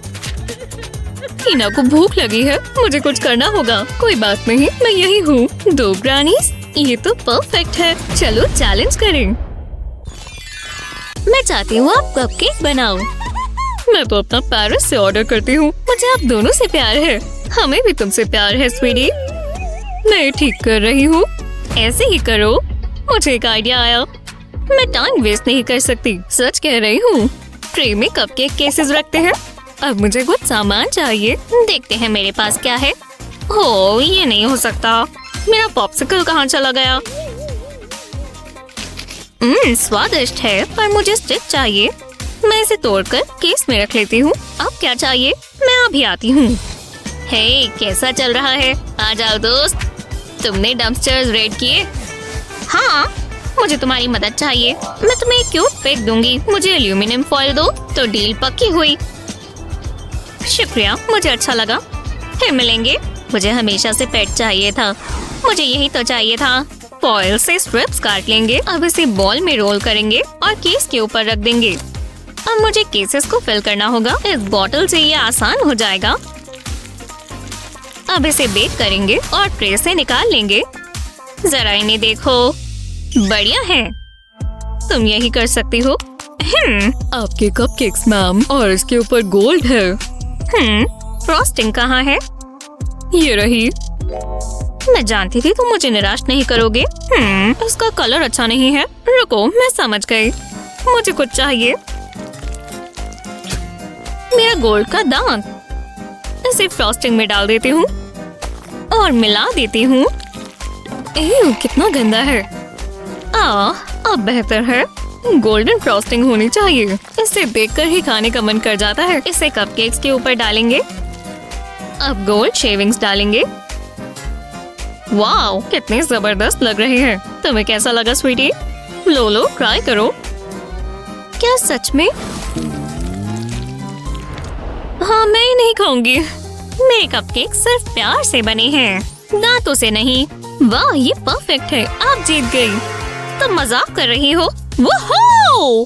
Speaker 2: टीना को भूख लगी है, मुझे कुछ करना होगा। कोई बात नहीं, मैं यही हूँ। 2 ग्रानीज, ये तो परफेक्ट है। चलो चैलेंज करें। मैं चाहती हूँ आप कपकेक बनाओ। मैं तो अपना पेरिस से ऑर्डर करती हूँ। मुझे आप दोनों से प्यार है। हमें भी तुमसे प्यार है स्वीटी। मैं ठीक कर रही हूँ, ऐसे ही करो। मुझे एक आइडिया आया। मैं टाइम वेस्ट नहीं कर सकती, सच कह रही हूँ। ट्रे में कपकेक केसेस रखते हैं। अब मुझे कुछ सामान चाहिए। देखते हैं मेरे पास क्या है। हो, ये नहीं हो सकता। मेरा पॉप्सिकल कहाँ चला गया? स्वादिष्ट है, पर मुझे स्टिक चाहिए। मैं इसे तोड़कर केस में रख लेती हूँ। अब क्या चाहिए? मैं अभी आती हूँ। हे, कैसा चल रहा है? आ जाओ दोस्त। तुमने डंपस्टर्स रेड किए? हाँ, मुझे तुम्हारी मदद चाहिए। मैं तुम्हें एक क्यूट पिक दूंगी। मुझे एल्यूमिनियम फॉइल दो तो डील पक्की हुई। शुक्रिया, मुझे अच्छा लगा। फिर मिलेंगे। मुझे हमेशा से पेट चाहिए था। मुझे यही तो चाहिए था। फॉइल से स्ट्रिप्स काट लेंगे। अब इसे बॉल में रोल करेंगे और केस के ऊपर रख देंगे। अब मुझे केसेस को फिल करना होगा। इस बॉटल से ये आसान हो जाएगा। अब इसे बेक करेंगे और ट्रे से निकाल लेंगे। जरा इन्हें देखो, बढ़िया है। तुम यही कर सकती हो। आपके कपकेक्स मैम, और इसके ऊपर गोल्ड है। फ्रॉस्टिंग कहाँ है? ये रही। मैं जानती थी तुम मुझे निराश नहीं करोगे। इसका कलर अच्छा नहीं है। रुको, मैं समझ गई। मुझे कुछ चाहिए। मेरा गोल्ड का दांत। इसे फ्रॉस्टिंग में डाल देती हूँ और मिला देती हूँ। कितना गंदा है। अब बेहतर है। गोल्डन फ्रॉस्टिंग होनी चाहिए। इसे देखकर ही खाने का मन कर जाता है। इसे कपकेक्स के ऊपर डालेंगे। अब गोल्ड शेविंग्स डालेंगे। वाओ, कितने जबरदस्त लग रहे हैं। तुम्हें कैसा लगा स्वीटी? लो, ट्राई करो। क्या सच में? हाँ, मैं ही नहीं खाऊंगी। मेरे कपकेक सिर्फ प्यार से बने हैं, दांतों से नहीं। वाह, ये परफेक्ट है। आप जीत गई। तुम मजाक कर रही हो? वोहो!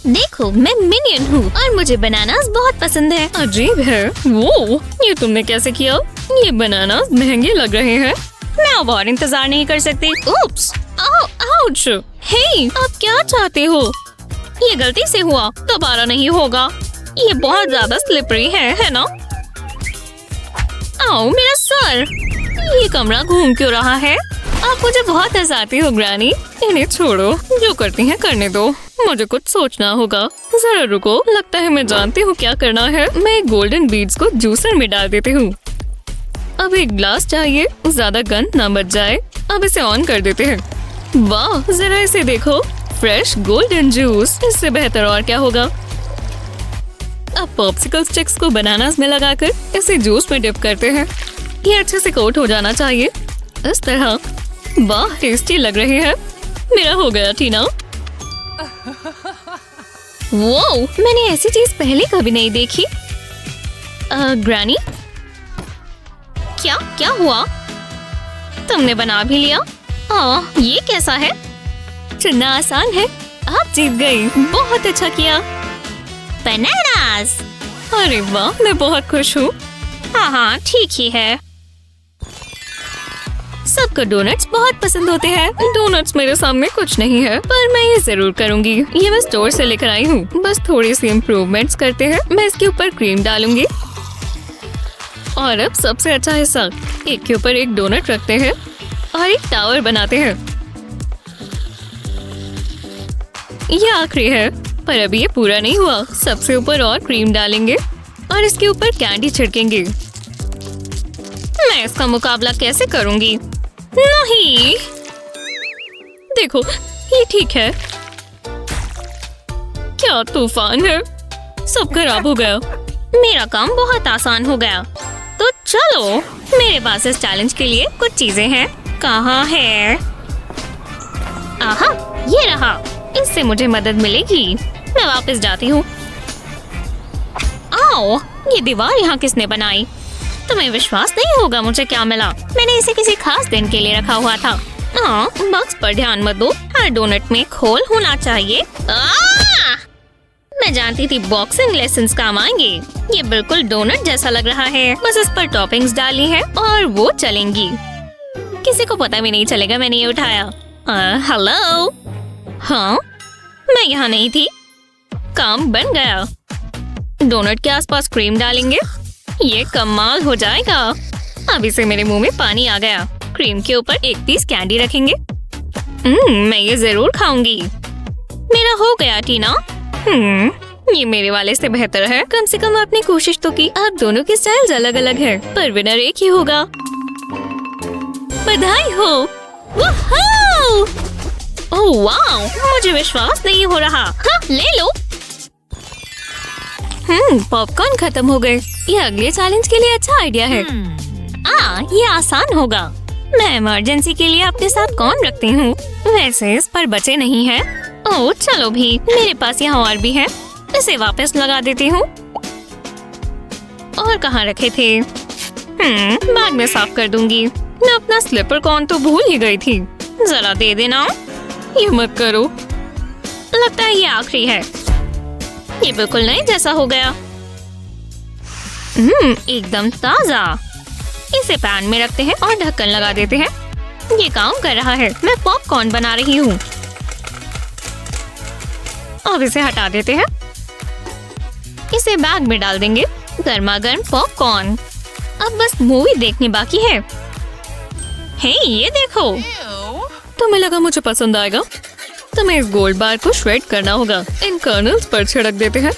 Speaker 2: देखो, मैं मिनियन हूँ और मुझे बनानास बहुत पसंद है। अजीब है। वो, ये तुमने कैसे किया? ये बनानास महंगे लग रहे हैं। मैं अब और इंतजार नहीं कर सकती। उप्स! आउच! हे, आप क्या चाहते हो? ये गलती से हुआ, दोबारा नहीं होगा। ये बहुत ज्यादा स्लिपरी है ना? आओ, मेरा सर! ये कमरा घूम क्यों रहा है? आप मुझे बहुत हंसाती हो ग्रानी। इन्हें छोड़ो, जो करती हैं करने दो। मुझे कुछ सोचना होगा। जरा रुको, लगता है मैं जानती हूँ क्या करना है। मैं गोल्डन बीड्स को जूसर में डाल देती हूँ। अब एक ग्लास चाहिए, ज्यादा गंद ना बच जाए। अब इसे ऑन कर देते हैं। वाह, जरा इसे देखो, फ्रेश गोल्डन जूस। इससे बेहतर और क्या होगा? अब पॉप्सिकल स्टिक्स को बनानास में लगाकर इसे जूस में डिप करते हैं। ये अच्छे से कोट हो जाना चाहिए, इस तरह। वाह, टेस्टी लग रहे हैं। मेरा हो गया टीना। वो मैंने ऐसी चीज पहले कभी नहीं देखी। ग्रैनी, क्या क्या हुआ? तुमने बना भी लिया? ये कैसा है? चुनना आसान है। आप जीत गई, बहुत अच्छा किया। बनानास। अरे वाह, मैं बहुत खुश हूँ। हाँ, ठीक ही है। सबको डोनट्स बहुत पसंद होते हैं। डोनट्स मेरे सामने कुछ नहीं है, पर मैं ये जरूर करूँगी। ये मैं स्टोर से लेकर आई हूँ। बस थोड़ी सी इम्प्रूवमेंट्स करते हैं। मैं इसके ऊपर क्रीम डालूंगी। और अब सबसे अच्छा हिस्सा, एक के ऊपर एक डोनट रखते हैं और एक टावर बनाते हैं। ये आखिरी है, पर अभी ये पूरा नहीं हुआ। सबसे ऊपर और क्रीम डालेंगे और इसके ऊपर कैंडी छिड़केंगे। मैं इसका मुकाबला कैसे करूंगी? नहीं, देखो, ये ठीक है। क्या तूफान है, सब खराब हो गया। मेरा काम बहुत आसान हो गया। तो चलो, मेरे पास इस चैलेंज के लिए कुछ चीजें हैं। कहाँ है? आहा, ये रहा। इससे मुझे मदद मिलेगी। मैं वापस जाती हूँ। आओ, ये दीवार यहाँ किसने बनाई? तुम्हें विश्वास नहीं होगा मुझे क्या मिला। मैंने इसे किसी खास दिन के लिए रखा हुआ था। बॉक्स पर ध्यान मत दो। हर डोनट में खोल होना चाहिए। मैं जानती थी बॉक्सिंग लेसन्स काम आएंगे। ये बिल्कुल डोनट जैसा लग रहा है। बस इस पर टॉपिंग्स डाली है और वो चलेंगी। किसी को पता भी नहीं चलेगा मैंने ये उठाया। हेलो। हाँ, मैं यहाँ नहीं थी। काम बन गया। डोनट के आसपास क्रीम डालेंगे। ये कमाल हो जाएगा। अब इसे मेरे मुंह में पानी आ गया। क्रीम के ऊपर एक पीस कैंडी रखेंगे। मैं ये जरूर खाऊंगी। मेरा हो गया टीना। ये मेरे वाले से बेहतर है। कम से कम आपने कोशिश तो की। अब दोनों की स्टाइल्स अलग अलग है, पर विनर एक ही होगा। बधाई हो। ओह वाह, मुझे विश्वास नहीं हो रहा। हाँ, ले लो। पॉपकॉर्न खत्म हो गए। ये अगले चैलेंज के लिए अच्छा आइडिया है। ये आसान होगा। मैं इमरजेंसी के लिए अपने साथ कौन रखती हूँ। वैसे इस पर बचे नहीं है। ओह चलो भी, मेरे पास यहाँ और भी है। इसे वापस लगा देती हूँ। और कहाँ रखे थे? बाद में साफ कर दूंगी। मैं अपना स्लीपर कॉर्न तो भूल ही गई थी। जरा दे देना। ये मत करो। लगता है ये आखिरी है। ये बिल्कुल नए जैसा हो गया। एकदम ताजा। इसे पैन में रखते हैं और ढक्कन लगा देते हैं। ये काम कर रहा है। मैं पॉपकॉर्न बना रही हूँ। अब इसे हटा देते हैं। इसे बैग में डाल देंगे। गर्मा गर्म पॉपकॉर्न। अब बस मूवी देखनी बाकी है। हे, ये देखो। तुम्हें लगा मुझे पसंद आएगा? तुम्हें इस गोल्ड बार को श्रेड करना होगा। इन कर्नल्स पर छिड़क देते हैं।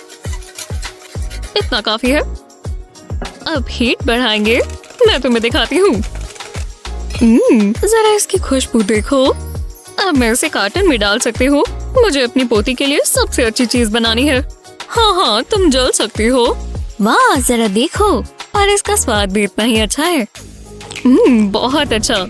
Speaker 2: इतना काफी है। अब हीट बढ़ाएंगे। मैं तुम्हें दिखाती हूँ। जरा इसकी खुशबू देखो। अब मैं इसे कार्टन में डाल सकती हूँ। मुझे अपनी पोती के लिए सबसे अच्छी चीज बनानी है। हाँ, तुम जल सकती हो। वाह, जरा देखो। और इसका स्वाद भी इतना ही अच्छा है। बहुत अच्छा।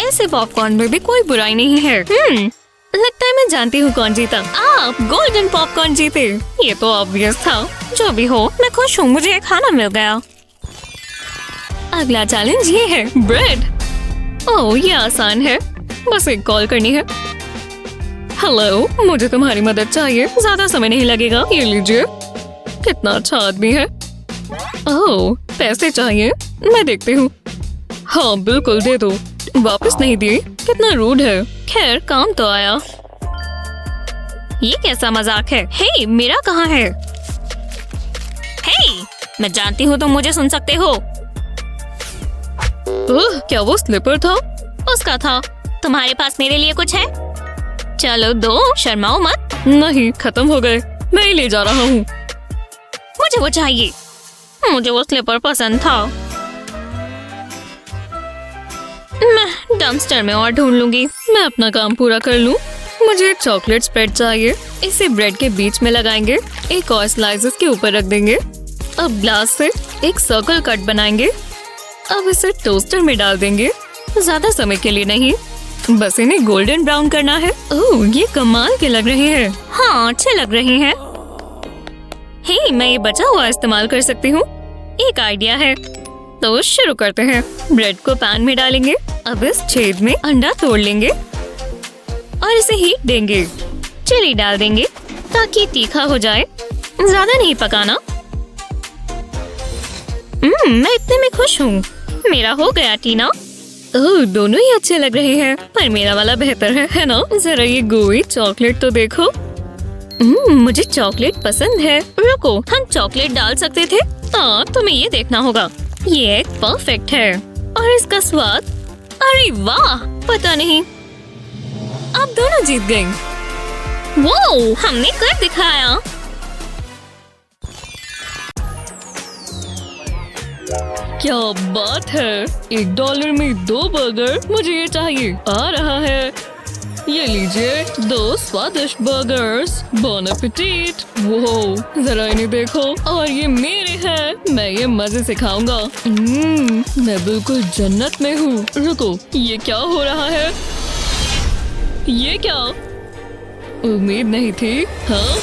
Speaker 2: ऐसे पॉपकॉर्न में भी कोई बुराई नहीं है। लगता है मैं जानती हूँ कौन जीता। आप गोल्डन पॉपकॉर्न जीते। ये तो ऑब्वियस था। जो भी हो, मैं खुश हूँ। मुझे खाना मिल गया। अगला चैलेंज ये है, ब्रेड। ओह, ये आसान है। बस एक कॉल करनी है। हेलो, मुझे तुम्हारी मदद चाहिए। ज्यादा समय नहीं लगेगा। ये लीजिए। कितना अच्छा आदमी है। ओह, पैसे चाहिए। मैं देखती हूँ। हाँ, बिल्कुल दे दो। वापस नहीं दिए। कितना रूड है। खैर, काम तो आया। ये कैसा मजाक है? हे, मेरा कहाँ है? हे, मैं जानती हूँ तुम मुझे सुन सकते हो। क्या वो स्लीपर था? उसका था। तुम्हारे पास मेरे लिए कुछ है? चलो दो, शर्माओ मत। नहीं, खत्म हो गए। मैं ही ले जा रहा हूँ। मुझे वो चाहिए। मुझे वो स्लीपर पसंद था। मैं डंपस्टर में और ढूंढ लूंगी। मैं अपना काम पूरा कर लूं। मुझे एक चॉकलेट स्प्रेड चाहिए। इसे ब्रेड के बीच में लगाएंगे। एक और स्लाइस के ऊपर रख देंगे। अब ग्लास से एक सर्कल कट बनाएंगे। अब इसे टोस्टर में डाल देंगे, ज्यादा समय के लिए नहीं, बस इन्हें गोल्डन ब्राउन करना है। ओह, ये कमाल के लग रहे हैं।
Speaker 3: हाँ, अच्छे लग रहे हैं।
Speaker 2: हे, मैं ये बचा हुआ इस्तेमाल कर सकती हूँ। एक आइडिया है, तो शुरू करते हैं। ब्रेड को पैन में डालेंगे। अब इस छेद में अंडा तोड़ लेंगे और इसे हीट देंगे। चिली डाल देंगे ताकि तीखा हो जाए, ज्यादा नहीं पकाना।
Speaker 3: मैं इतने में खुश हूँ। मेरा हो गया टीना।
Speaker 2: ओह, दोनों ही अच्छे लग रहे हैं, पर मेरा वाला बेहतर है ना? जरा ये गोई चॉकलेट तो देखो।
Speaker 3: मुझे चॉकलेट पसंद है। रुको, हम चॉकलेट डाल सकते थे।
Speaker 2: हाँ, तुम्हें ये देखना होगा।
Speaker 3: ये परफेक्ट है। और इसका स्वाद, अरे वाह,
Speaker 2: पता नहीं, आप दोनों जीत गए।
Speaker 3: वो हमने कर दिखाया।
Speaker 2: क्या बात है, $1 में 2 बर्गर। मुझे ये चाहिए। आ रहा है, ये लीजिए 2 स्वादिष्ट बर्गर्स। बॉन एपेटिट। वो जरा इन्हें देखो, और ये मेरे हैं। मैं ये मजे से खाऊंगा। मैं बिल्कुल जन्नत में हूँ। रुको, ये क्या हो रहा है? ये क्या? उम्मीद नहीं थी। हाँ,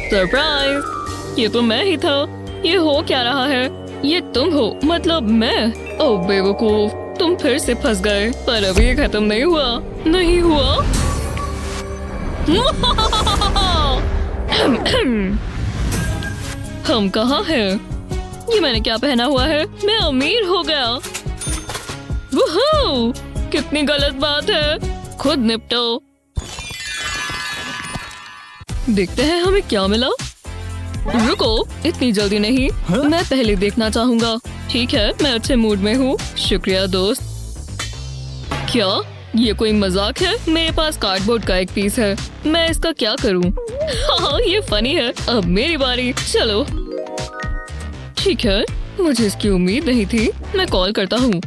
Speaker 2: सरप्राइज! ये तो मैं ही था। ये हो क्या रहा है? ये तुम हो, मतलब मैं? ओह बेवकूफ, तुम फिर से फंस गए। पर अभी ये खत्म नहीं हुआ। नहीं हुआ। हम कहाँ हैं? ये मैंने क्या पहना हुआ है? मैं अमीर हो गया। वुहू! कितनी गलत बात है। खुद निपटो। देखते हैं हमें क्या मिला। रुको, इतनी जल्दी नहीं। मैं पहले देखना चाहूंगा। ठीक है, मैं अच्छे मूड में हूँ। शुक्रिया दोस्त। क्या ये कोई मजाक है? मेरे पास कार्डबोर्ड का एक पीस है। मैं इसका क्या करूँ? हाँ, ये फनी है। अब मेरी बारी। चलो, ठीक है, मुझे इसकी उम्मीद नहीं थी। मैं कॉल करता हूँ।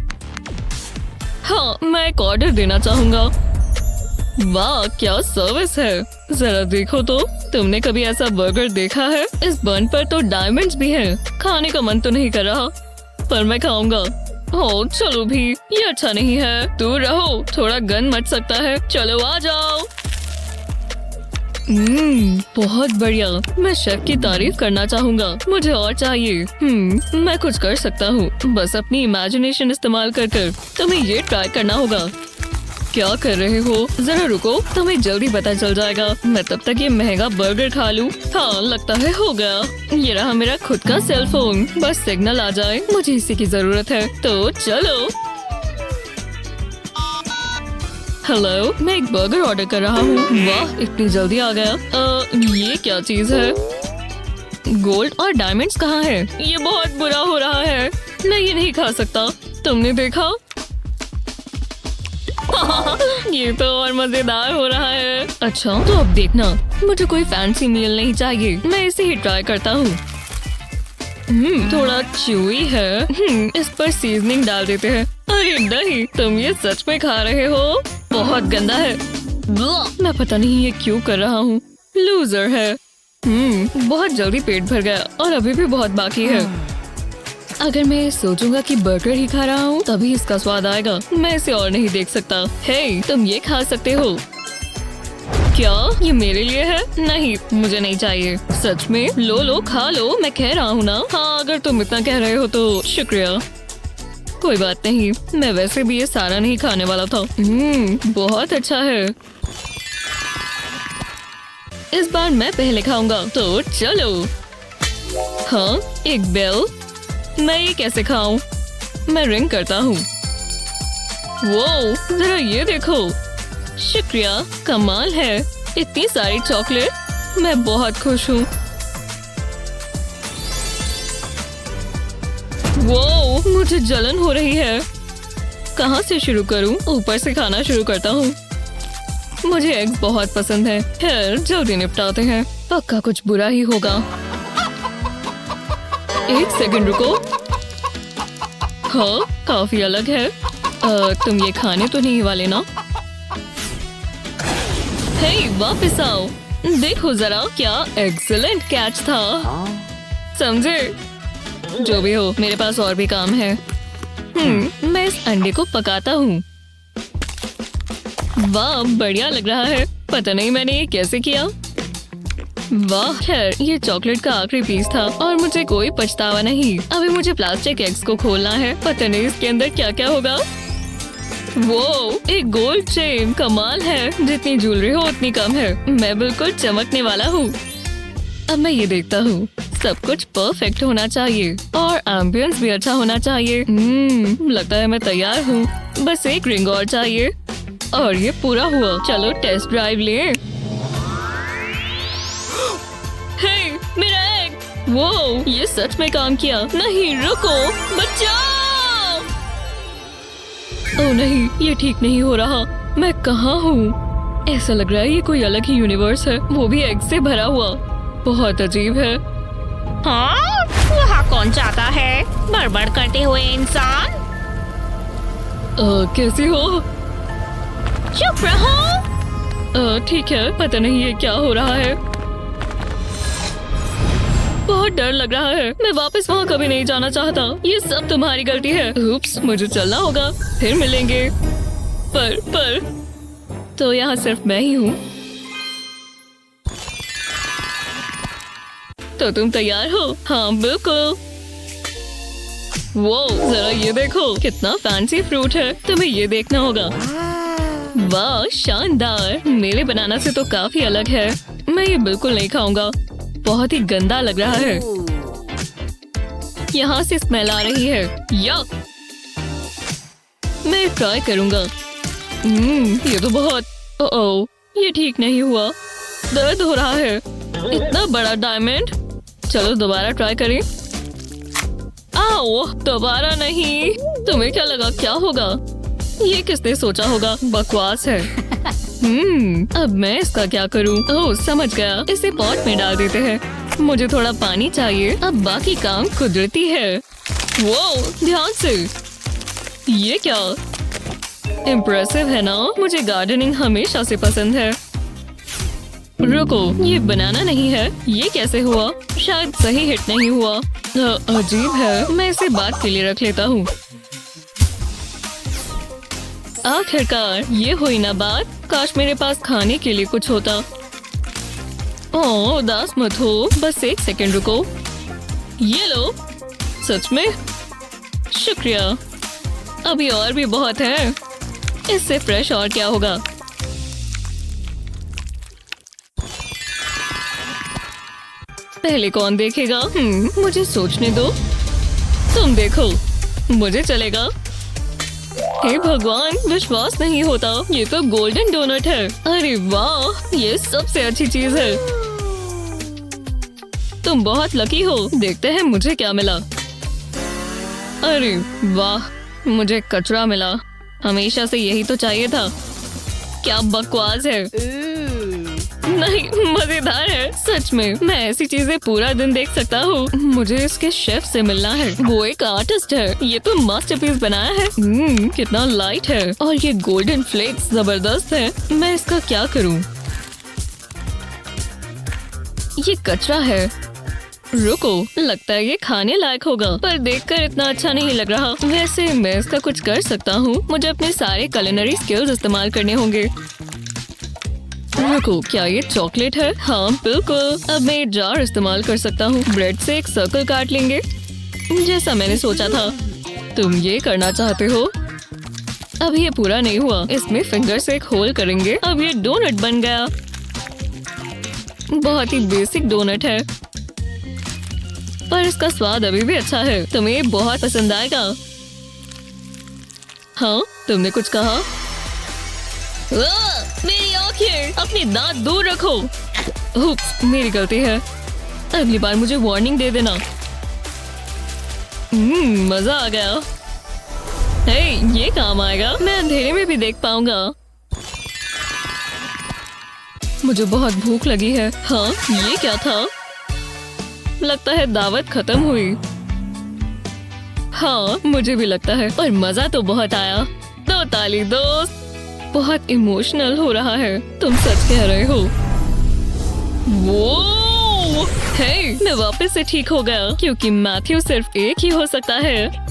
Speaker 2: हाँ, मैं एक ऑर्डर देना चाहूंगा। वाह, क्या सर्विस है। जरा देखो तो, तुमने कभी ऐसा बर्गर देखा है? इस बन पर तो डायमंड्स भी हैं। खाने का मन तो नहीं कर रहा, पर मैं खाऊंगा। ओह, चलो भी, ये अच्छा नहीं है। दूर रहो, थोड़ा गन मच सकता है। चलो आ जाओ। बहुत बढ़िया। मैं शेफ की तारीफ करना चाहूंगा। मुझे और चाहिए। मैं कुछ कर सकता हूँ, बस अपनी इमेजिनेशन इस्तेमाल कर। तुम्हें ये ट्राई करना होगा। क्या कर रहे हो? जरा रुको, तुम्हें जल्दी पता चल जाएगा। मैं तब तक ये महंगा बर्गर खा लूं। हाँ, लगता है हो गया। ये रहा मेरा खुद का सेल फोन। बस सिग्नल आ जाए, मुझे इसी की जरूरत है। तो चलो। हेलो, मैं एक बर्गर ऑर्डर कर रहा हूँ। वाह, इतनी जल्दी आ गया। ये क्या चीज है? गोल्ड और डायमंड्स कहाँ है? ये बहुत बुरा हो रहा है। मैं ये नहीं खा सकता। तुमने देखा? ये तो और मजेदार हो रहा है। अच्छा, तो अब देखना, मुझे कोई फैंसी मील नहीं चाहिए। मैं इसे ही ट्राई करता हूँ। थोड़ा च्यूई है। इस पर सीजनिंग डाल देते हैं। अरे नहीं, तुम ये सच में खा रहे हो? बहुत गंदा है। मैं पता नहीं ये क्यों कर रहा हूँ। लूजर है। बहुत जल्दी पेट भर गया और अभी भी बहुत बाकी है। अगर मैं सोचूंगा कि बर्गर ही खा रहा हूँ, तभी इसका स्वाद आएगा। मैं इसे और नहीं देख सकता। हे, तुम ये खा सकते हो। क्या ये मेरे लिए है? नहीं, मुझे नहीं चाहिए। सच में? लो, खा लो। मैं कह रहा हूँ ना। हाँ, अगर तुम इतना कह रहे हो तो शुक्रिया। कोई बात नहीं, मैं वैसे भी ये सारा नहीं खाने वाला था। बहुत अच्छा है। इस बार मैं पहले खाऊंगा, तो चलो। हाँ, एक बेल। मैं ये कैसे खाऊं? मैं रिंग करता हूँ। वो जरा ये देखो। शुक्रिया, कमाल है। इतनी सारी चॉकलेट। मैं बहुत खुश हूँ। वो मुझे जलन हो रही है। कहाँ से शुरू करूँ? ऊपर से खाना शुरू करता हूँ। मुझे एग्स बहुत पसंद है। खैर, जल्दी निपटाते हैं। पक्का कुछ बुरा ही होगा। एक सेकंड रुको। हाँ, काफी अलग है। तुम ये खाने तो नहीं वाले ना? हे, वापस आओ। देखो जरा, क्या एक्सीलेंट कैच था। समझे? जो भी हो, मेरे पास और भी काम है। मैं इस अंडे को पकाता हूँ। वाह, बढ़िया लग रहा है। पता नहीं मैंने ये कैसे किया। वाह, खैर ये चॉकलेट का आखिरी पीस था और मुझे कोई पछतावा नहीं। अभी मुझे प्लास्टिक एग्स को खोलना है। पता नहीं इसके अंदर क्या क्या होगा। वो एक गोल्ड चेन, कमाल है। जितनी ज्वेलरी हो उतनी कम है। मैं बिल्कुल चमकने वाला हूँ। अब मैं ये देखता हूँ। सब कुछ परफेक्ट होना चाहिए और एम्बियंस भी अच्छा होना चाहिए। लगता है मैं तैयार हूँ। बस एक रिंग और चाहिए और ये पूरा हुआ। चलो टेस्ट ड्राइव लें। हे, मेरा एग! वो ये सच में काम किया। नहीं, रुको, बचाओ! ओह नहीं, ये ठीक नहीं हो रहा। मैं कहाँ हूँ? ऐसा लग रहा है ये कोई अलग ही यूनिवर्स है, वो भी एग से भरा हुआ। बहुत अजीब है।
Speaker 3: हाँ, वहाँ कौन जाता है? बड़बड़ करते हुए इंसान।
Speaker 2: कैसी हो?
Speaker 3: चुप रहो।
Speaker 2: ठीक है, पता नहीं ये क्या हो रहा है। बहुत डर लग रहा है। मैं वापस वहाँ कभी नहीं जाना चाहता। ये सब तुम्हारी गलती है। उप्स, मुझे चलना होगा। फिर मिलेंगे। पर तो यहाँ सिर्फ मैं ही हूँ। तो तुम तैयार हो? हाँ, बिल्कुल। वो जरा ये देखो, कितना फैंसी फ्रूट है। तुम्हें ये देखना होगा। वाह, शानदार। मेरे बनाना से तो काफी अलग है। मैं ये बिल्कुल नहीं खाऊंगा। बहुत ही गंदा लग रहा है। यहाँ से स्मेल आ रही है। यक! मैं ट्राई करूंगा। ये तो बहुत ओह, ये ठीक नहीं हुआ। दर्द हो रहा है। इतना बड़ा डायमंड। चलो दोबारा ट्राई करें। आओ, दोबारा नहीं। तुम्हें क्या लगा क्या होगा? ये किसने सोचा होगा? बकवास है। अब मैं इसका क्या करूं? ओह, समझ गया। इसे पॉट में डाल देते हैं। मुझे थोड़ा पानी चाहिए। अब बाकी काम कुदरती है। वो ध्यान से। ये क्या? इम्प्रेसिव है ना? मुझे गार्डनिंग हमेशा से पसंद है। रुको, ये बनाना नहीं है। ये कैसे हुआ? शायद सही हिट नहीं हुआ। अजीब है। मैं इसे बाद के लिए रख लेता हूँ। आखिरकार ये हुई ना बात। काश मेरे पास खाने के लिए कुछ होता। ओह, उदास मत हो। बस एक सेकंड रुको। ये लो। सच में? शुक्रिया। अभी और भी बहुत है। इससे फ्रेश और क्या होगा? पहले कौन देखेगा? मुझे सोचने दो। तुम देखो, मुझे चलेगा। हे भगवान, विश्वास नहीं होता। ये तो गोल्डन डोनट है। अरे वाह, ये सबसे अच्छी चीज है। तुम बहुत लकी हो। देखते हैं मुझे क्या मिला। अरे वाह, मुझे कचरा मिला। हमेशा से यही तो चाहिए था। क्या बकवास है। नहीं, मजेदार है सच में। मैं ऐसी चीजें पूरा दिन देख सकता हूँ। मुझे इसके शेफ से मिलना है। वो एक आर्टिस्ट है। ये तो मास्टरपीस बनाया है। कितना लाइट है और ये गोल्डन फ्लेक्स जबरदस्त है। मैं इसका क्या करूँ? ये कचरा है। रुको, लगता है ये खाने लायक होगा, पर देखकर इतना अच्छा नहीं लग रहा। वैसे मैं इसका कुछ कर सकता हूँ। मुझे अपने सारे कुलिनरी स्किल्स इस्तेमाल करने होंगे। रुको, क्या ये चॉकलेट है? हाँ बिल्कुल। अब मैं ये जार इस्तेमाल कर सकता हूँ। ब्रेड से एक सर्कल काट लेंगे, जैसा मैंने सोचा था। तुम ये करना चाहते हो? अब ये पूरा नहीं हुआ। इसमें फिंगर से एक होल करेंगे। अब ये डोनट बन गया। बहुत ही बेसिक डोनट है, पर इसका स्वाद अभी भी अच्छा है। तुम्हें ये बहुत पसंद आएगा। हाँ, तुमने कुछ कहा? मेरी आंखें! अपनी दांत दूर रखो। उप्स, मेरी गलती है। अगली बार मुझे वार्निंग दे देना। मजा आ गया। हे, ये काम आएगा। मैं अंधेरे में भी देख पाऊंगा। मुझे बहुत भूख लगी है। हाँ, ये क्या था? लगता है दावत खत्म हुई। हाँ, मुझे भी लगता है। और मजा तो बहुत आया। दो ताली दोस्त। बहुत इमोशनल हो रहा है। तुम सच कह रहे हो। वो हे, मैं वापस से ठीक हो गया क्योंकि मैथ्यू सिर्फ एक ही हो सकता है।